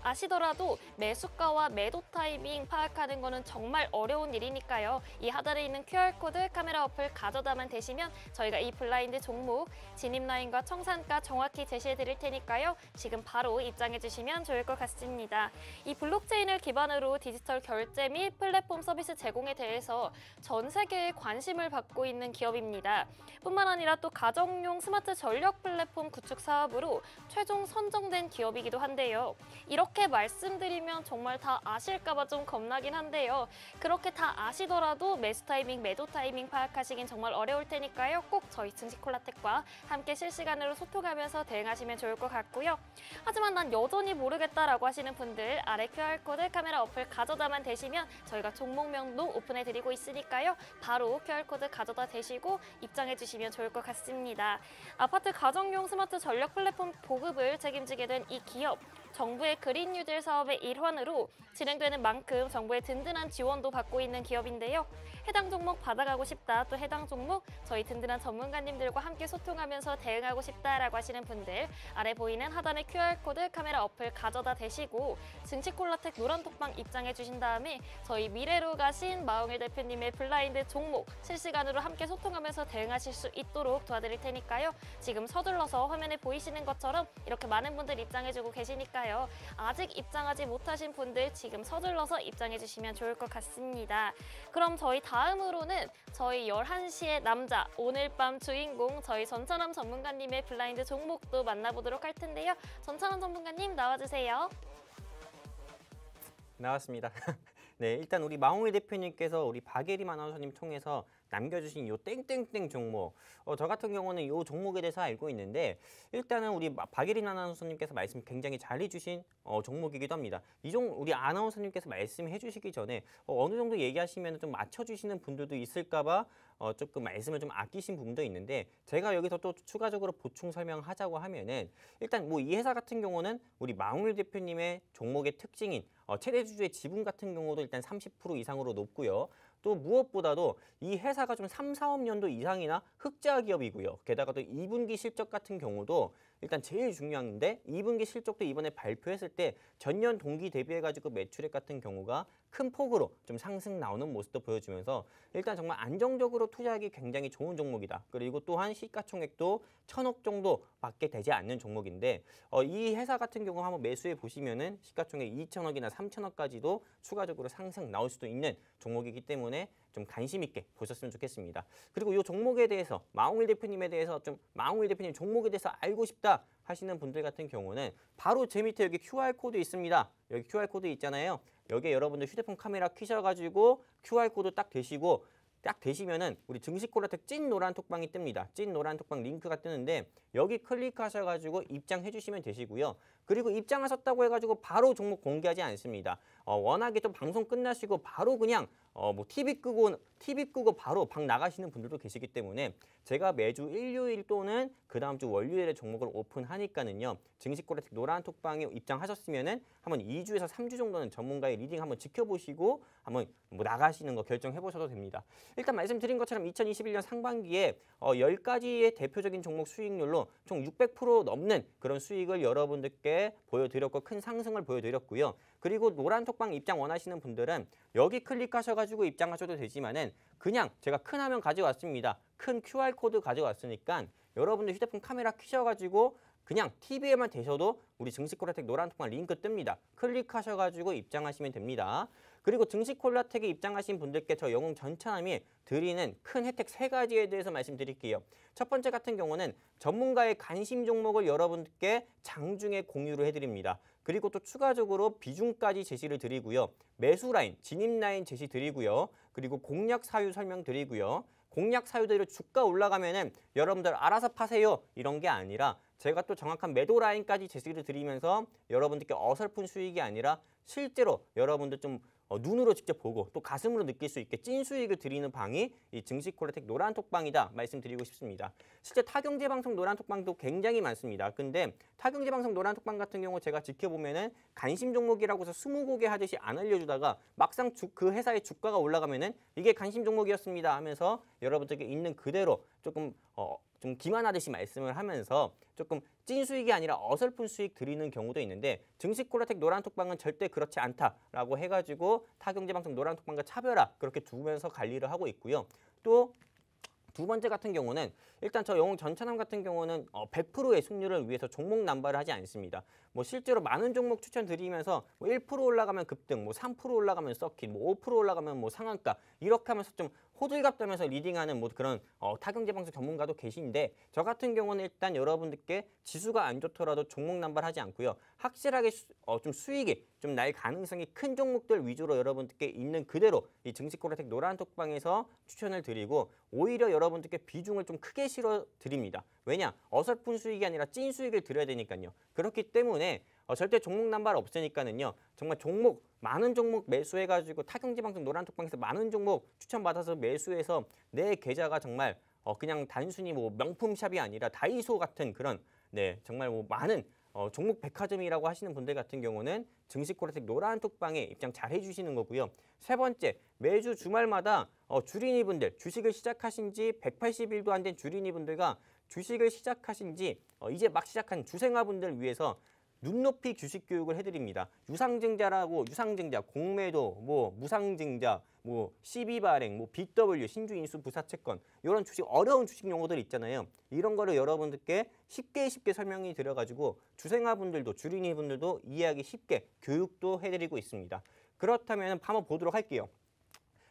아시더라도 매수가와 매도 타이밍 파악하는 거는 정말 어려운 일이니까요. 이 하단에 있는 QR코드 카메라 어플 가져다만 대시면 저희가 이 블라인드 종목 진입 라인과 청산가 정확히 제시해 드릴 테니까요. 지금 바로 입장해 주시면 좋을 것 같습니다. 이 블록체인을 기반으로 디지털 결제 및 플랫폼 서비스 제공에 대해서 전 세계에 관심을 받고 있는 기업입니다. 뿐만 아니라 또 가정용 스마트 전력 플랫폼 구축 사업으로 최종 선정된 기업이기도 한데요. 이렇게 말씀드리면 정말 다 아실까 봐 좀 겁나긴 한데요. 그렇게 다 아시더라도 매수 타이밍, 매도 타이밍 파악하시긴 정말 어려울 테니까요. 꼭 저희 증시콜라텍과 함께 실시간으로 소통하면서 대응하시면 좋을 것 같고요. 하지만 난 여전히 모르겠다라고 하시는 분들 아래 QR코드 카메라 어플 가져다만 대시면 저희가 종목명도 오픈해드리고 있으니까요. 바로 QR코드 가져다 대시고 입장해 주시면 좋을 것 같습니다. 아파트 가정용 스마트 전력 플랫폼 보급을 책임지게 된 이 기업. 정부의 그린 뉴딜 사업의 일환으로 진행되는 만큼 정부의 든든한 지원도 받고 있는 기업인데요. 해당 종목 받아가고 싶다, 또 해당 종목 저희 든든한 전문가님들과 함께 소통하면서 대응하고 싶다라고 하시는 분들 아래 보이는 하단의 QR코드 카메라 어플 가져다 대시고 증시콜라텍 노란 톡방 입장해 주신 다음에 저희 미래로 가신 마홍일 대표님의 블라인드 종목 실시간으로 함께 소통하면서 대응하실 수 있도록 도와드릴 테니까요. 지금 서둘러서 화면에 보이시는 것처럼 이렇게 많은 분들 입장해주고 계시니까요. 아직 입장하지 못하신 분들 지금 서둘러서 입장해 주시면 좋을 것 같습니다. 그럼 저희 다음으로는 저희 11시의 남자 오늘 밤 주인공 저희 전찬환 전문가님의 블라인드 종목도 만나보도록 할 텐데요. 전찬환 전문가님 나와주세요. 나왔습니다. 네, 일단 우리 마홍일 대표님께서 우리 박예림 아나운서님 통해서 남겨주신 이 땡땡땡 종목, 저 같은 경우는 이 종목에 대해서 알고 있는데 일단은 우리 박예림 아나운서님께서 말씀 굉장히 잘 해주신 종목이기도 합니다. 우리 아나운서님께서 말씀해 주시기 전에 어느 정도 얘기하시면 좀 맞춰주시는 분들도 있을까봐 조금 말씀을 좀 아끼신 부분도 있는데 제가 여기서 또 추가적으로 보충 설명하자고 하면은 일단 뭐 이 회사 같은 경우는 우리 마홍일 대표님의 종목의 특징인 최대 주주의 지분 같은 경우도 일단 30% 이상으로 높고요. 또 무엇보다도 이 회사가 좀 3, 4업 년도 이상이나 흑자 기업이고요. 게다가 또 2분기 실적 같은 경우도 일단 제일 중요한데 2분기 실적도 이번에 발표했을 때 전년 동기 대비해가지고 매출액 같은 경우가 큰 폭으로 좀 상승 나오는 모습도 보여주면서 일단 정말 안정적으로 투자하기 굉장히 좋은 종목이다. 그리고 또한 시가총액도 1,000억 정도밖에 되지 않는 종목인데 이 회사 같은 경우 한번 매수해 보시면은 시가총액 2,000억이나 3,000억까지도 추가적으로 상승 나올 수도 있는 종목이기 때문에 좀 관심 있게 보셨으면 좋겠습니다. 그리고 이 종목에 대해서 마홍일 대표님에 대해서 좀 마홍일 대표님 종목에 대해서 알고 싶다 하시는 분들 같은 경우는 바로 제 밑에 여기 QR코드 있습니다. 여기 QR코드 있잖아요. 여기에 여러분들 휴대폰 카메라 켜셔가지고 QR코드 딱 대시면은 우리 증시콜라텍 찐 노란 톡방이 뜹니다. 찐 노란 톡방 링크가 뜨는데 여기 클릭하셔가지고 입장해 주시면 되시고요. 그리고 입장하셨다고 해가지고 바로 종목 공개하지 않습니다. 워낙에 또 방송 끝나시고 바로 그냥 뭐 TV 끄고 바로 방 나가시는 분들도 계시기 때문에 제가 매주 일요일 또는 그 다음 주 월요일에 종목을 오픈하니까는요. 증시콜라텍 노란 톡방에 입장하셨으면은 한번 2주에서 3주 정도는 전문가의 리딩 한번 지켜보시고 한번 뭐 나가시는 거 결정해 보셔도 됩니다. 일단 말씀드린 것처럼 2021년 상반기에 10가지의 대표적인 종목 수익률로 총 600% 넘는 그런 수익을 여러분들께 보여드렸고 큰 상승을 보여드렸고요. 그리고 노란 톡방 입장 원하시는 분들은 여기 클릭하셔가지고 입장하셔도 되지만은 그냥 제가 큰 화면 가져왔습니다. 큰 QR코드 가져왔으니까 여러분들 휴대폰 카메라 켜셔가지고 그냥 TV에만 대셔도 우리 증시콜라텍 노란 톡방 링크 뜹니다. 클릭하셔가지고 입장하시면 됩니다. 그리고 증시콜라텍에 입장하신 분들께 저 영웅 전차남이 드리는 큰 혜택 3가지에 대해서 말씀드릴게요. 첫 번째 같은 경우는 전문가의 관심 종목을 여러분께 장중에 공유를 해드립니다. 그리고 또 추가적으로 비중까지 제시를 드리고요. 매수 라인, 진입 라인 제시 드리고요. 그리고 공략 사유 설명 드리고요. 공략 사유대로 주가 올라가면은 여러분들 알아서 파세요. 이런 게 아니라 제가 또 정확한 매도 라인까지 제시를 드리면서 여러분들께 어설픈 수익이 아니라 실제로 여러분들 좀 눈으로 직접 보고 또 가슴으로 느낄 수 있게 찐 수익을 드리는 방이 이 증시콜라텍 노란 톡방이다 말씀드리고 싶습니다. 실제 타경제방송 노란 톡방도 굉장히 많습니다. 근데 타경제방송 노란 톡방 같은 경우 제가 지켜보면은 관심 종목이라고 해서 20곡에 하듯이 안 알려주다가 막상 그 회사의 주가가 올라가면은 이게 관심 종목이었습니다 하면서 여러분들께 있는 그대로 조금 좀 기만하듯이 말씀을 하면서 조금 찐 수익이 아니라 어설픈 수익 드리는 경우도 있는데 증시콜라텍 노란톡방은 절대 그렇지 않다라고 해가지고 타경제방송 노란톡방과 차별화 그렇게 두면서 관리를 하고 있고요. 또 두 번째 같은 경우는 일단 저 영웅 전차남 같은 경우는 100%의 승률을 위해서 종목 남발을 하지 않습니다. 뭐 실제로 많은 종목 추천드리면서 뭐 1% 올라가면 급등, 뭐 3% 올라가면 서킷, 뭐 5% 올라가면 뭐 상한가 이렇게 하면서 좀 호들갑 떨면서 리딩하는 뭐 그런 타경제방송 전문가도 계신데 저 같은 경우는 일단 여러분들께 지수가 안 좋더라도 종목 남발하지 않고요. 확실하게 좀 수익이 좀 날 가능성이 큰 종목들 위주로 여러분들께 있는 그대로 이 증시콜라텍 노란톡방에서 추천을 드리고 오히려 여러분들께 비중을 좀 크게 실어 드립니다. 왜냐? 어설픈 수익이 아니라 찐 수익을 드려야 되니까요. 그렇기 때문에 절대 종목 남발 없으니까는요. 정말 많은 종목 매수해가지고 타경제방송 노란톡방에서 많은 종목 추천받아서 매수해서 내 계좌가 정말 그냥 단순히 뭐 명품샵이 아니라 다이소 같은 그런 정말 뭐 많은 종목 백화점이라고 하시는 분들 같은 경우는 증시콜라텍 노란톡방에 입장 잘 해주시는 거고요. 세 번째, 매주 주말마다 주린이분들 주식을 시작하신 지 180일도 안 된 주린이분들과 주식을 시작하신 지 이제 막 시작한 주생아분들 위해서 눈높이 주식 교육을 해드립니다. 유상증자, 공매도, 뭐 무상증자, 뭐 12발행, 뭐 BW, 신주인수 부사채권 이런 주식 어려운 주식 용어들 있잖아요. 이런 거를 여러분들께 쉽게 설명이 드려가지고 주생아분들도 주린이분들도 이해하기 쉽게 교육도 해드리고 있습니다. 그렇다면 한번 보도록 할게요.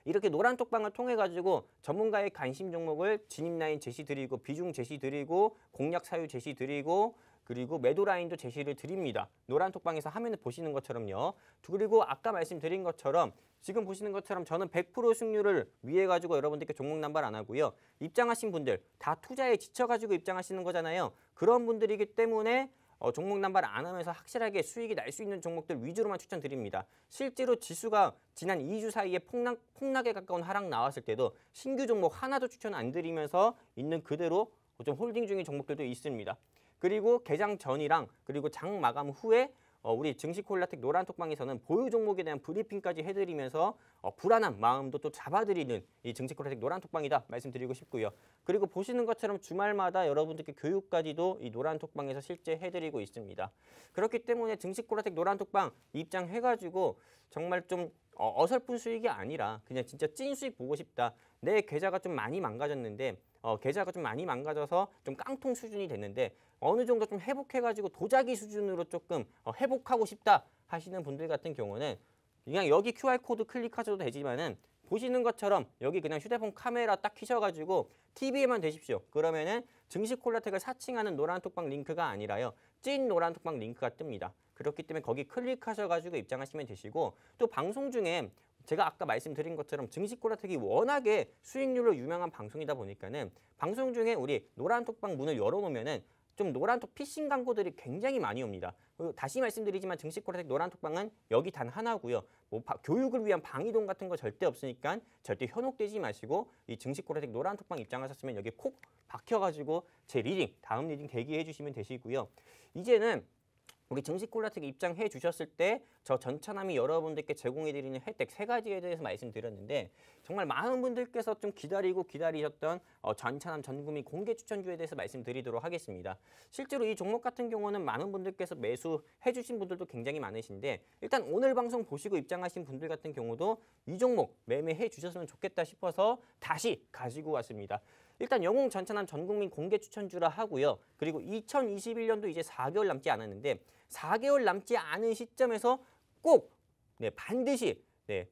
이렇게 노란톡방을 통해 가지고 전문가의 관심 종목을 진입 라인 제시 드리고 비중 제시 드리고 공략 사유 제시 드리고 그리고 매도 라인도 제시를 드립니다. 노란톡방에서 화면을 보시는 것처럼요. 그리고 아까 말씀드린 것처럼 지금 보시는 것처럼 저는 100% 승률을 위해 가지고 여러분들께 종목 남발 안 하고요. 입장하신 분들 다 투자에 지쳐가지고 입장하시는 거잖아요. 그런 분들이기 때문에 종목 남발 안 하면서 확실하게 수익이 날 수 있는 종목들 위주로만 추천드립니다. 실제로 지수가 지난 2주 사이에 폭락에 가까운 하락 나왔을 때도 신규 종목 하나도 추천 안 드리면서 있는 그대로 좀 홀딩 중인 종목들도 있습니다. 그리고 개장 전이랑 그리고 장 마감 후에 우리 증시콜라텍 노란톡방에서는 보유 종목에 대한 브리핑까지 해드리면서 불안한 마음도 또 잡아드리는 이 증시콜라텍 노란톡방이다 말씀드리고 싶고요. 그리고 보시는 것처럼 주말마다 여러분들께 교육까지도 이 노란톡방에서 실제 해드리고 있습니다. 그렇기 때문에 증시콜라텍 노란톡방 입장해가지고 정말 좀 어설픈 수익이 아니라 그냥 진짜 찐 수익 보고 싶다. 내 계좌가 좀 많이 망가졌는데 계좌가 좀 많이 망가져서 좀 깡통 수준이 됐는데 어느 정도 좀 회복해가지고 도자기 수준으로 조금 회복하고 싶다 하시는 분들 같은 경우는 그냥 여기 QR코드 클릭하셔도 되지만은 보시는 것처럼 여기 그냥 휴대폰 카메라 딱 켜셔가지고 TV에만 되십시오. 그러면은 증시콜라텍을 사칭하는 노란톡방 링크가 아니라요. 찐 노란톡방 링크가 뜹니다. 그렇기 때문에 거기 클릭하셔가지고 입장하시면 되시고 또 방송 중에 제가 아까 말씀드린 것처럼 증시콜라텍이 워낙에 수익률로 유명한 방송이다 보니까는 방송 중에 우리 노란톡방 문을 열어놓으면은 좀 노란톡 피싱 광고들이 굉장히 많이 옵니다. 다시 말씀드리지만 증시콜라텍 노란톡방은 여기 단 하나고요. 뭐 교육을 위한 방이동 같은 거 절대 없으니까 절대 현혹되지 마시고 이 증시콜라텍 노란톡방 입장하셨으면 여기 콕 박혀가지고 제 리딩, 다음 리딩 대기해 주시면 되시고요. 이제는 우리 증시콜라텍 입장해 주셨을 때 저 전차남이 여러분들께 제공해드리는 혜택 3가지에 대해서 말씀드렸는데 정말 많은 분들께서 좀 기다리셨던 전차남 전국민 공개 추천주에 대해서 말씀드리도록 하겠습니다. 실제로 이 종목 같은 경우는 많은 분들께서 매수해 주신 분들도 굉장히 많으신데 일단 오늘 방송 보시고 입장하신 분들 같은 경우도 이 종목 매매해 주셨으면 좋겠다 싶어서 다시 가지고 왔습니다. 일단 영웅 전차남 전국민 공개 추천주라 하고요. 그리고 2021년도 이제 4개월 남지 않았는데 4개월 남지 않은 시점에서 꼭 반드시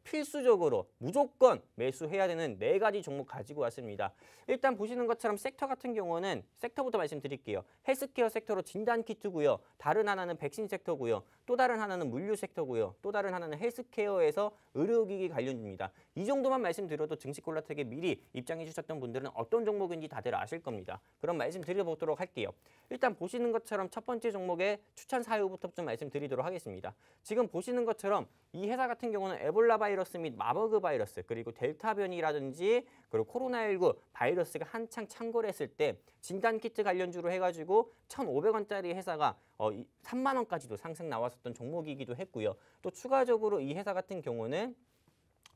필수적으로 무조건 매수해야 되는 4가지 종목 가지고 왔습니다. 일단 보시는 것처럼 섹터 같은 경우는 섹터부터 말씀드릴게요. 헬스케어 섹터로 진단키트고요. 다른 하나는 백신 섹터고요. 또 다른 하나는 물류 섹터고요. 또 다른 하나는 헬스케어에서 의료기기 관련주입니다. 이 정도만 말씀드려도 증시콜라텍에 미리 입장해 주셨던 분들은 어떤 종목인지 다들 아실 겁니다. 그럼 말씀드려보도록 할게요. 일단 보시는 것처럼 첫 번째 종목의 추천 사유부터 좀 말씀드리도록 하겠습니다. 지금 보시는 것처럼 이 회사 같은 경우는 에볼라 바이러스 및 마버그 바이러스 그리고 델타 변이라든지 그리고 코로나19 바이러스가 한창 창궐 했을 때 진단키트 관련주로 해가지고 1,500원짜리 회사가 3만 원까지도 상승 나왔었던 종목이기도 했고요. 또 추가적으로 이 회사 같은 경우는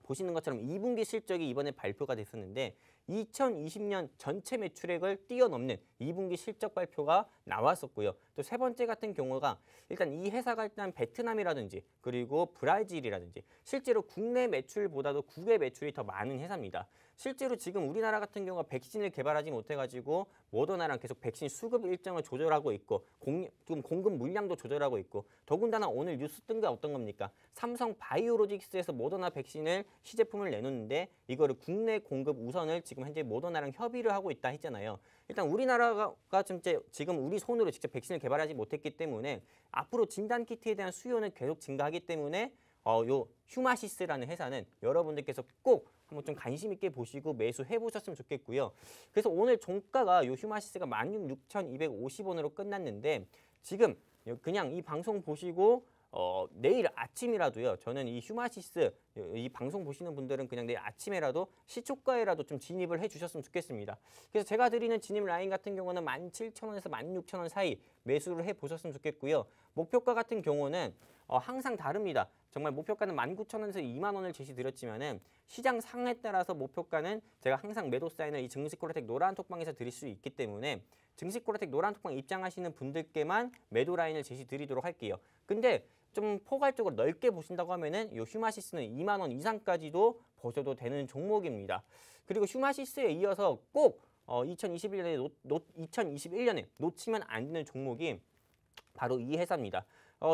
보시는 것처럼 2분기 실적이 이번에 발표가 됐었는데 2020년 전체 매출액을 뛰어넘는 2분기 실적 발표가 나왔었고요. 또 세 번째 같은 경우가 일단 이 회사가 일단 베트남이라든지 그리고 브라질이라든지 실제로 국내 매출보다도 국외 매출이 더 많은 회사입니다. 실제로 지금 우리나라 같은 경우가 백신을 개발하지 못해가지고 모더나랑 계속 백신 수급 일정을 조절하고 있고 지금 공급 물량도 조절하고 있고 더군다나 오늘 뉴스 뜬 게 어떤 겁니까? 삼성 바이오로직스에서 모더나 백신을 시제품을 내놓는데 이거를 국내 공급 우선을 지금 현재 모더나랑 협의를 하고 있다 했잖아요. 일단 우리나라가 지금 우리 손으로 직접 백신을 개발하지 못했기 때문에 앞으로 진단키트에 대한 수요는 계속 증가하기 때문에 요 휴마시스라는 회사는 여러분들께서 꼭 한번 좀 관심 있게 보시고 매수해 보셨으면 좋겠고요. 그래서 오늘 종가가 요 휴마시스가 16,250원으로 끝났는데 지금 그냥 이 방송 보시고 내일 아침이라도요. 저는 이 휴마시스 이 방송 보시는 분들은 그냥 내일 아침에라도 시초가에라도 좀 진입을 해주셨으면 좋겠습니다. 그래서 제가 드리는 진입 라인 같은 경우는 17,000원에서 16,000원 사이 매수를 해보셨으면 좋겠고요. 목표가 같은 경우는 항상 다릅니다. 정말 목표가는 19,000원에서 2만 원을 제시드렸지만은 시장 상황에 따라서 목표가는 제가 항상 매도 사인을 이 증시콜라텍 노란톡방에서 드릴 수 있기 때문에 증시콜라텍 노란톡방 입장하시는 분들께만 매도 라인을 제시드리도록 할게요. 근데 좀 포괄적으로 넓게 보신다고 하면은 이 휴마시스는 2만 원 이상까지도 보셔도 되는 종목입니다. 그리고 휴마시스에 이어서 꼭 2021년에 놓치면 안 되는 종목이 바로 이 회사입니다.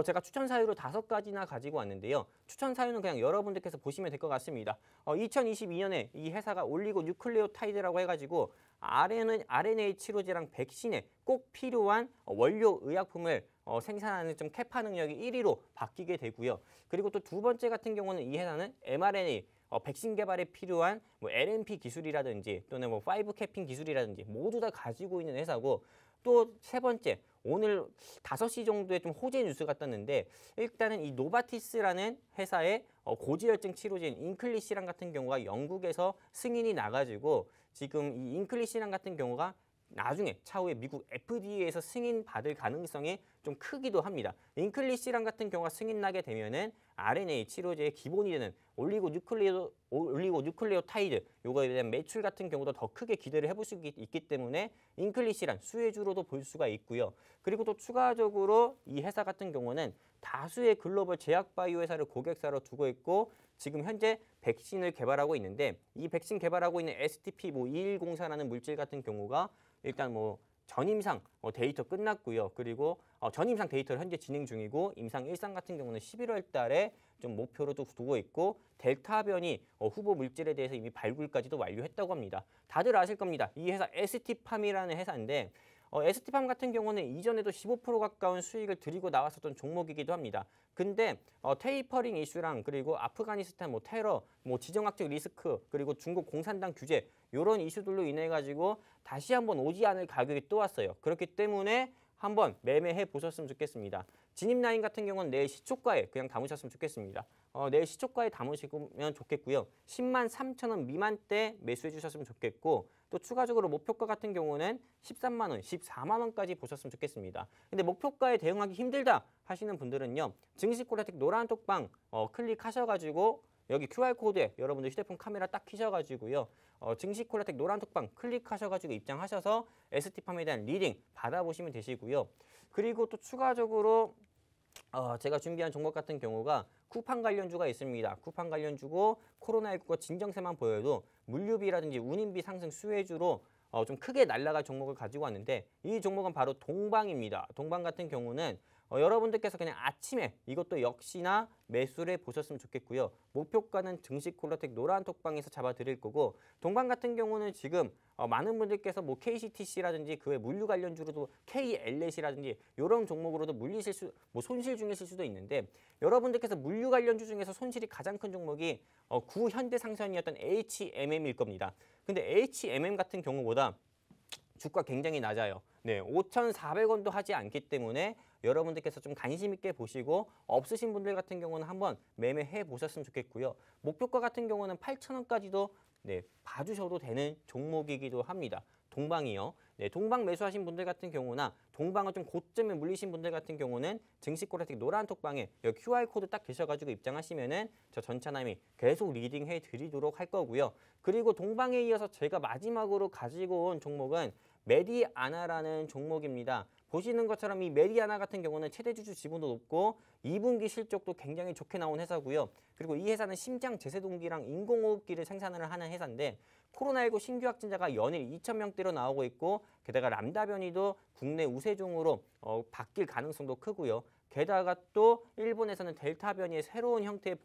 제가 추천 사유로 5가지나 가지고 왔는데요. 추천 사유는 그냥 여러분들께서 보시면 될 것 같습니다. 2022년에 이 회사가 올리고 뉴클레오타이드라고 해가지고 RNA 치료제랑 백신에 꼭 필요한 원료 의약품을 생산하는 좀 캐파 능력이 1위로 바뀌게 되고요. 그리고 또 두 번째 같은 경우는 이 회사는 mRNA 백신 개발에 필요한 LNP 기술이라든지 또는 5캐핀 기술이라든지 모두 다 가지고 있는 회사고 또 세 번째 오늘 5시 정도에 좀 호재 뉴스가 떴는데 일단은 이 노바티스라는 회사의 고지혈증 치료제인 인클리시랑 같은 경우가 영국에서 승인이 나가지고 지금 이 인클리시랑 같은 경우가 나중에 차후에 미국 FDA에서 승인받을 가능성이 좀 크기도 합니다. 인클리시람 같은 경우가 승인나게 되면은 RNA 치료제의 기본이 되는 올리고뉴클레오타이드 요거에 대한 매출 같은 경우도 더 크게 기대를 해볼 수 있기 때문에 인클리시람 수혜주로도 볼 수가 있고요. 그리고 또 추가적으로 이 회사 같은 경우는 다수의 글로벌 제약바이오 회사를 고객사로 두고 있고 지금 현재 백신을 개발하고 있는데 이 백신 개발하고 있는 STP2104라는 물질 같은 경우가 일단 전임상 데이터 끝났고요. 그리고 전임상 데이터를 현재 진행 중이고 임상 1상 같은 경우는 11월 달에 좀 목표로 두고 있고 델타 변이 후보 물질에 대해서 이미 발굴까지도 완료했다고 합니다. 다들 아실 겁니다. 이 회사 ST팜이라는 회사인데 ST팜 같은 경우는 이전에도 15% 가까운 수익을 들이고 나왔었던 종목이기도 합니다. 근데 테이퍼링 이슈랑 그리고 아프가니스탄 테러, 지정학적 리스크 그리고 중국 공산당 규제 이런 이슈들로 인해 가지고 다시 한번 오지 않을 가격이 또 왔어요. 그렇기 때문에 한번 매매해 보셨으면 좋겠습니다. 진입라인 같은 경우는 내일 시초가에 그냥 담으셨으면 좋겠습니다. 내일 시초가에 담으시면 좋겠고요. 10만 3천 원 미만대 매수해 주셨으면 좋겠고 또 추가적으로 목표가 같은 경우는 13만 원, 14만 원까지 보셨으면 좋겠습니다. 근데 목표가에 대응하기 힘들다 하시는 분들은요. 증시콜라텍 노란 톡방 클릭하셔가지고 여기 QR코드에 여러분들 휴대폰 카메라 딱 켜셔가지고요. 증시콜라텍 노란 톡방 클릭하셔가지고 입장하셔서 ST팜에 대한 리딩 받아보시면 되시고요. 그리고 또 추가적으로 제가 준비한 종목 같은 경우가 쿠팡 관련주가 있습니다. 쿠팡 관련주고 코로나19가 진정세만 보여도 물류비라든지 운임비 상승 수혜주로 좀 크게 날아갈 종목을 가지고 왔는데 이 종목은 바로 동방입니다. 동방 같은 경우는 여러분들께서 그냥 아침에 이것도 역시나 매수를 해보셨으면 좋겠고요. 목표가는 증시콜라텍 노란 톡방에서 잡아드릴 거고 동방 같은 경우는 지금 많은 분들께서 KCTC라든지 그 외 물류 관련주로도 KLS라든지 이런 종목으로도 손실 중이실 수도 있는데 여러분들께서 물류 관련주 중에서 손실이 가장 큰 종목이 구현대상선이었던 HMM일 겁니다. 근데 HMM 같은 경우보다 주가 굉장히 낮아요. 네, 5,400원도 하지 않기 때문에 여러분들께서 좀 관심 있게 보시고 없으신 분들 같은 경우는 한번 매매해 보셨으면 좋겠고요. 목표가 같은 경우는 8,000원까지도 봐주셔도 되는 종목이기도 합니다. 동방이요. 네, 동방 매수하신 분들 같은 경우나 동방을 좀 고점에 물리신 분들 같은 경우는 증시콜라텍 노란 톡방에 여기 QR코드 딱 계셔가지고 입장하시면은 저 전차남이 계속 리딩해 드리도록 할 거고요. 그리고 동방에 이어서 제가 마지막으로 가지고 온 종목은 메디아나라는 종목입니다. 보시는 것처럼 이 메디아나 같은 경우는 최대 주주 지분도 높고 2분기 실적도 굉장히 좋게 나온 회사고요. 그리고 이 회사는 심장 제세동기랑 인공호흡기를 생산을 하는 회사인데 코로나19 신규 확진자가 연일 2,000명대로 나오고 있고 게다가 람다 변이도 국내 우세종으로 바뀔 가능성도 크고요. 게다가 또 일본에서는 델타 변이의 새로운 형태의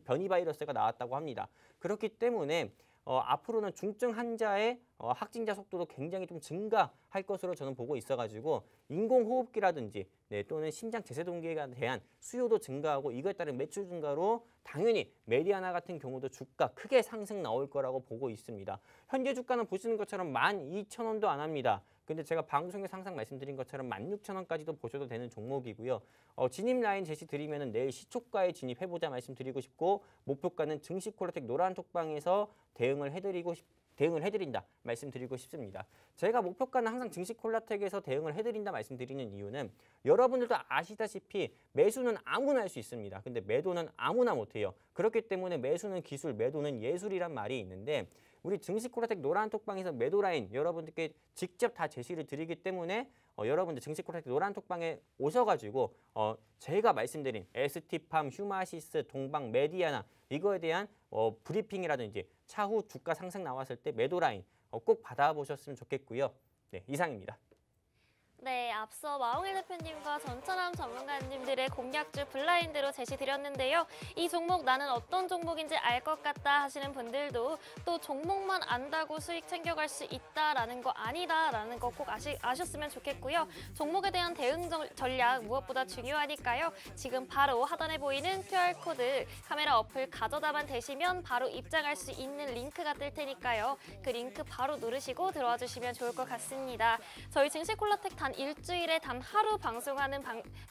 변이 바이러스가 나왔다고 합니다. 그렇기 때문에 앞으로는 중증 환자의 확진자 속도도 굉장히 좀 증가할 것으로 저는 보고 있어가지고 인공호흡기라든지 또는 심장 제세동기에 대한 수요도 증가하고 이거에 따른 매출 증가로 당연히 메디아나 같은 경우도 주가 크게 상승 나올 거라고 보고 있습니다. 현재 주가는 보시는 것처럼 12,000원도 안 합니다. 근데 제가 방송에서 항상 말씀드린 것처럼 16,000원까지도 보셔도 되는 종목이고요. 진입 라인 제시 드리면은 내일 시초가에 진입해보자 말씀드리고 싶고 목표가는 증시콜라텍 노란 톡방에서 대응을 해드린다 말씀드리고 싶습니다. 제가 목표가는 항상 증시콜라텍에서 대응을 해드린다 말씀드리는 이유는 여러분들도 아시다시피 매수는 아무나 할 수 있습니다. 근데 매도는 아무나 못해요. 그렇기 때문에 매수는 기술, 매도는 예술이란 말이 있는데 우리 증시콜라텍 노란 톡방에서 매도 라인 여러분들께 직접 다 제시를 드리기 때문에 여러분들 증시콜라텍 노란 톡방에 오셔가지고 제가 말씀드린 ST팜, 휴마시스, 동방, 메디아나 이거에 대한 브리핑이라든지 차후 주가 상승 나왔을 때 매도 라인 꼭 받아보셨으면 좋겠고요. 네, 이상입니다. 네, 앞서 마홍일 대표님과 전차남 전문가님들의 공략주 블라인드로 제시드렸는데요. 이 종목 나는 어떤 종목인지 알 것 같다 하시는 분들도 또 종목만 안다고 수익 챙겨갈 수 있다라는 거 아니다라는 거 꼭 아셨으면 좋겠고요. 종목에 대한 대응 전략 무엇보다 중요하니까요. 지금 바로 하단에 보이는 QR코드 카메라 어플 가져다만 대시면 바로 입장할 수 있는 링크가 뜰 테니까요. 그 링크 바로 누르시고 들어와 주시면 좋을 것 같습니다. 저희 증시콜라텍 단 일주일에 단 하루 방송하는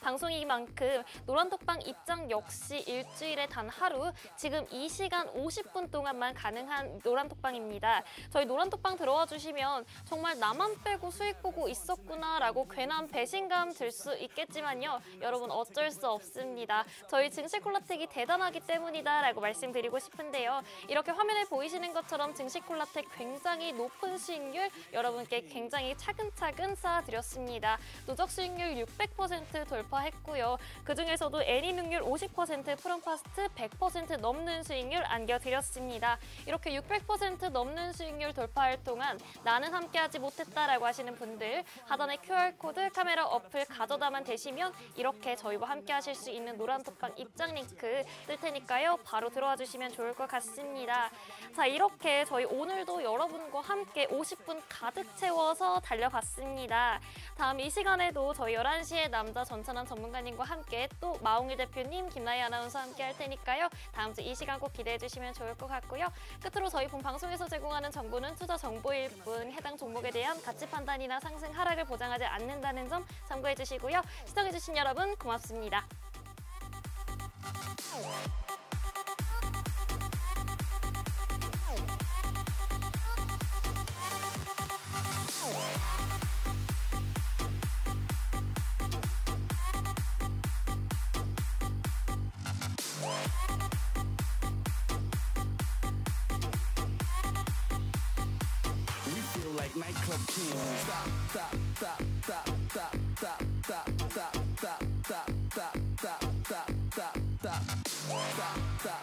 방송인 만큼 노란톡방 입장 역시 일주일에 단 하루, 지금 이 시간 50분 동안만 가능한 노란톡방입니다. 저희 노란톡방 들어와 주시면 정말 나만 빼고 수익 보고 있었구나라고 괜한 배신감 들 수 있겠지만요. 여러분 어쩔 수 없습니다. 저희 증시콜라텍이 대단하기 때문이다라고 말씀드리고 싶은데요. 이렇게 화면에 보이시는 것처럼 증시콜라텍 굉장히 높은 수익률 여러분께 굉장히 차근차근 쌓아드렸습니다. 누적 수익률 600% 돌파했고요. 그중에서도 애니능률 50%, 프롬파스트 100% 넘는 수익률 안겨드렸습니다. 이렇게 600% 넘는 수익률 돌파할 동안 나는 함께하지 못했다라고 하시는 분들 하단에 QR코드 카메라 어플 가져다만 되시면 이렇게 저희와 함께하실 수 있는 노란톡방 입장 링크 뜰 테니까요. 바로 들어와 주시면 좋을 것 같습니다. 자, 이렇게 저희 오늘도 여러분과 함께 50분 가득 채워서 달려봤습니다. 다음 이 시간에도 저희 11시에 남자 전찬환 전문가님과 함께 또 마홍일 대표님, 김나희 아나운서와 함께 할 테니까요. 다음 주 이 시간 꼭 기대해 주시면 좋을 것 같고요. 끝으로 저희 본 방송에서 제공하는 정보는 투자 정보일 뿐 해당 종목에 대한 가치 판단이나 상승 하락을 보장하지 않는다는 점 참고해 주시고요. 시청해 주신 여러분 고맙습니다. Like nightclub kings. Stop, stop, stop, stop, stop, stop, stop, stop, stop, stop, stop, stop, stop, stop, stop, stop, stop.